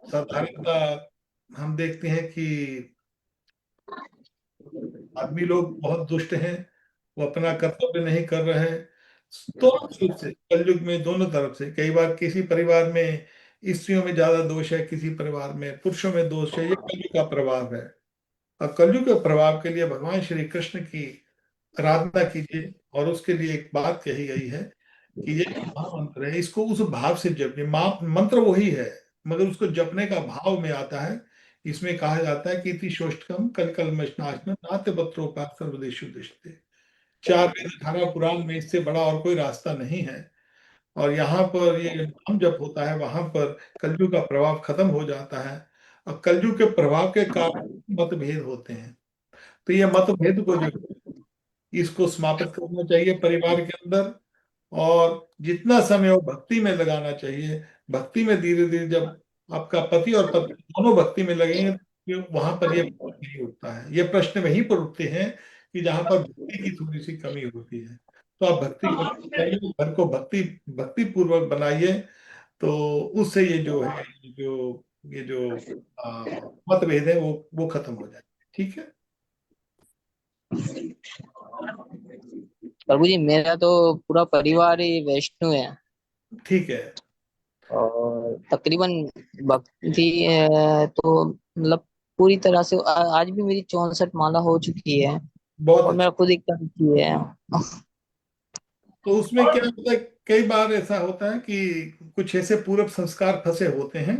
साधारणता हम देखते हैं कि आदमी लोग बहुत दुष्ट हैं, वो अपना कर्तव्य नहीं कर रहे हैं। दोनों तरफ से कलयुग में, दोनों तरफ से, कई बार किसी परिवार में स्त्रियों में ज्यादा दोष है, किसी परिवार में पुरुषों में दोष है। ये कलयुग का प्रभाव है। और कलयुग के प्रभाव के लिए भगवान श्री कृष्ण की आराधना कीजिए। और उसके लिए एक बात कही गई है कि ये जो महामंत्र है इसको उस भाव से जपिए। मंत्र वही है, मगर उसको जपने का भाव में आता है। इसमें कहा जाता है कि इति शोष्टकम कल कल मशनाशना नात्य पत्रोपात सर्वदेशु दिशते। चार वेद अठारह पुराण में इससे बड़ा और कोई रास्ता नहीं है। और यहाँ पर ये नाम जप होता है, वहां पर कलयुग का प्रभाव खत्म हो जाता है। और कलयुग के प्रभाव के कारण मतभेद होते हैं। तो ये मतभेद को जो इसको समाप्त करना चाहिए परिवार के अंदर। और जितना समय वो भक्ति में लगाना चाहिए, भक्ति में धीरे धीरे जब आपका पति और पत्नी दोनों भक्ति में लगेंगे तो वहां पर ये नहीं उठता है। ये प्रश्न वहीं पर उठते हैं कि जहां पर भक्ति की थोड़ी सी कमी होती है। तो आप भक्ति करते जाइए, घर को भक्ति पूर्वक बनाइए। तो उससे ये जो है, ये जो मतभेद है वो खत्म हो जाए। ठीक है। प्रभु जी, मेरा तो पूरा परिवार ही वैष्णव है, ठीक है। और तकरीबन भक्ति तो मतलब पूरी तरह से आज भी मेरी 64 माला हो चुकी है, बहुत और अच्छा। मेरा खुद एक काम की है। तो उसमें क्या होता है, कई बार ऐसा होता है कि कुछ ऐसे पूर्व संस्कार फंसे होते हैं।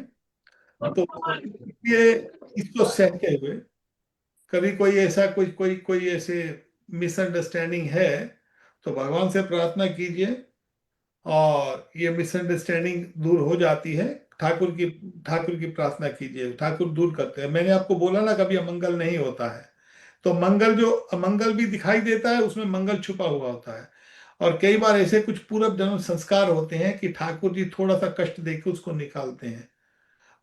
तो ये इसको सहते हुए, कभी कोई ऐसा कोई कोई कोई ऐसे मिसअंडरस्टैंडिंग है, तो भगवान से प्रार्थना कीजिए और ये मिसअंडरस्टैंडिंग दूर हो जाती है। ठाकुर की प्रार्थना कीजिए, ठाकुर दूर करते हैं। मैंने आपको बोला ना, कभी अमंगल नहीं होता है। तो मंगल जो अमंगल भी दिखाई देता है, उसमें मंगल छुपा हुआ होता है। और कई बार ऐसे कुछ पूर्व जन्म संस्कार होते हैं कि ठाकुर जी थोड़ा सा कष्ट देके उसको निकालते हैं।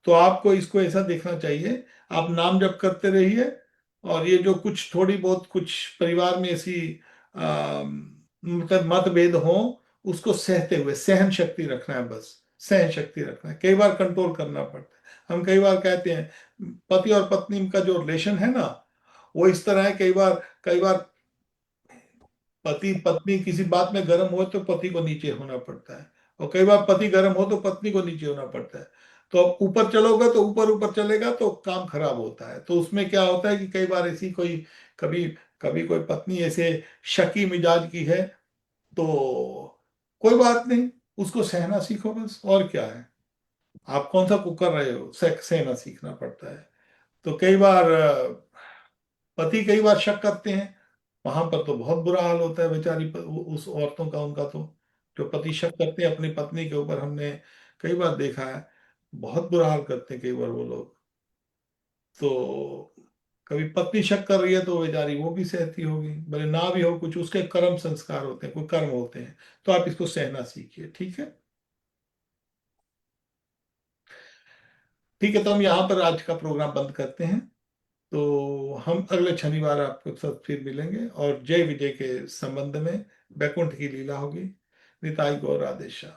तो आपको इसको ऐसा देखना चाहिए, आप नाम जप करते रहिए, और ये जो कुछ थोड़ी बहुत कुछ परिवार में ऐसी मतलब मतभेद हो, उसको सहते हुए, सहन शक्ति रखना है, बस सहन शक्ति रखना है। कई बार कंट्रोल करना पड़ता है। हम कई बार कहते हैं पति और पत्नी का जो रिलेशन है ना, वो इस तरह है, कई बार पति पत्नी किसी बात में गर्म हो तो पति को नीचे होना पड़ता है, और कई बार पति गर्म हो तो पत्नी को नीचे होना पड़ता है। तो अब ऊपर चलोगे तो ऊपर ऊपर चलेगा तो काम खराब होता है। तो उसमें क्या होता है कि कई बार ऐसी कोई, कभी कभी कोई पत्नी ऐसे शकी मिजाज की है, तो कोई बात नहीं, उसको सहना सीखो बस, और क्या है। आप कौन सा कुक कर रहे हो, सहना सीखना पड़ता है। तो कई बार पति कई बार शक करते हैं, वहां पर तो बहुत बुरा हाल होता है बेचारी उस औरतों का, उनका तो, जो पति शक करते हैं अपनी पत्नी के ऊपर, हमने कई बार देखा है, बहुत बुरा हाल करते हैं कई बार वो लोग। तो कभी पत्नी शक कर रही है तो बेचारी वो भी सहती होगी, भले ना भी हो, कुछ उसके कर्म संस्कार होते हैं, कोई कर्म होते हैं। तो आप इसको सहना सीखिए, ठीक है। ठीक है, तो हम यहाँ पर आज का प्रोग्राम बंद करते हैं। तो हम अगले शनिवार आपके साथ फिर मिलेंगे, और जय विजय के संबंध में बैकुंठ की लीला होगी। निताई गौर आदेशा।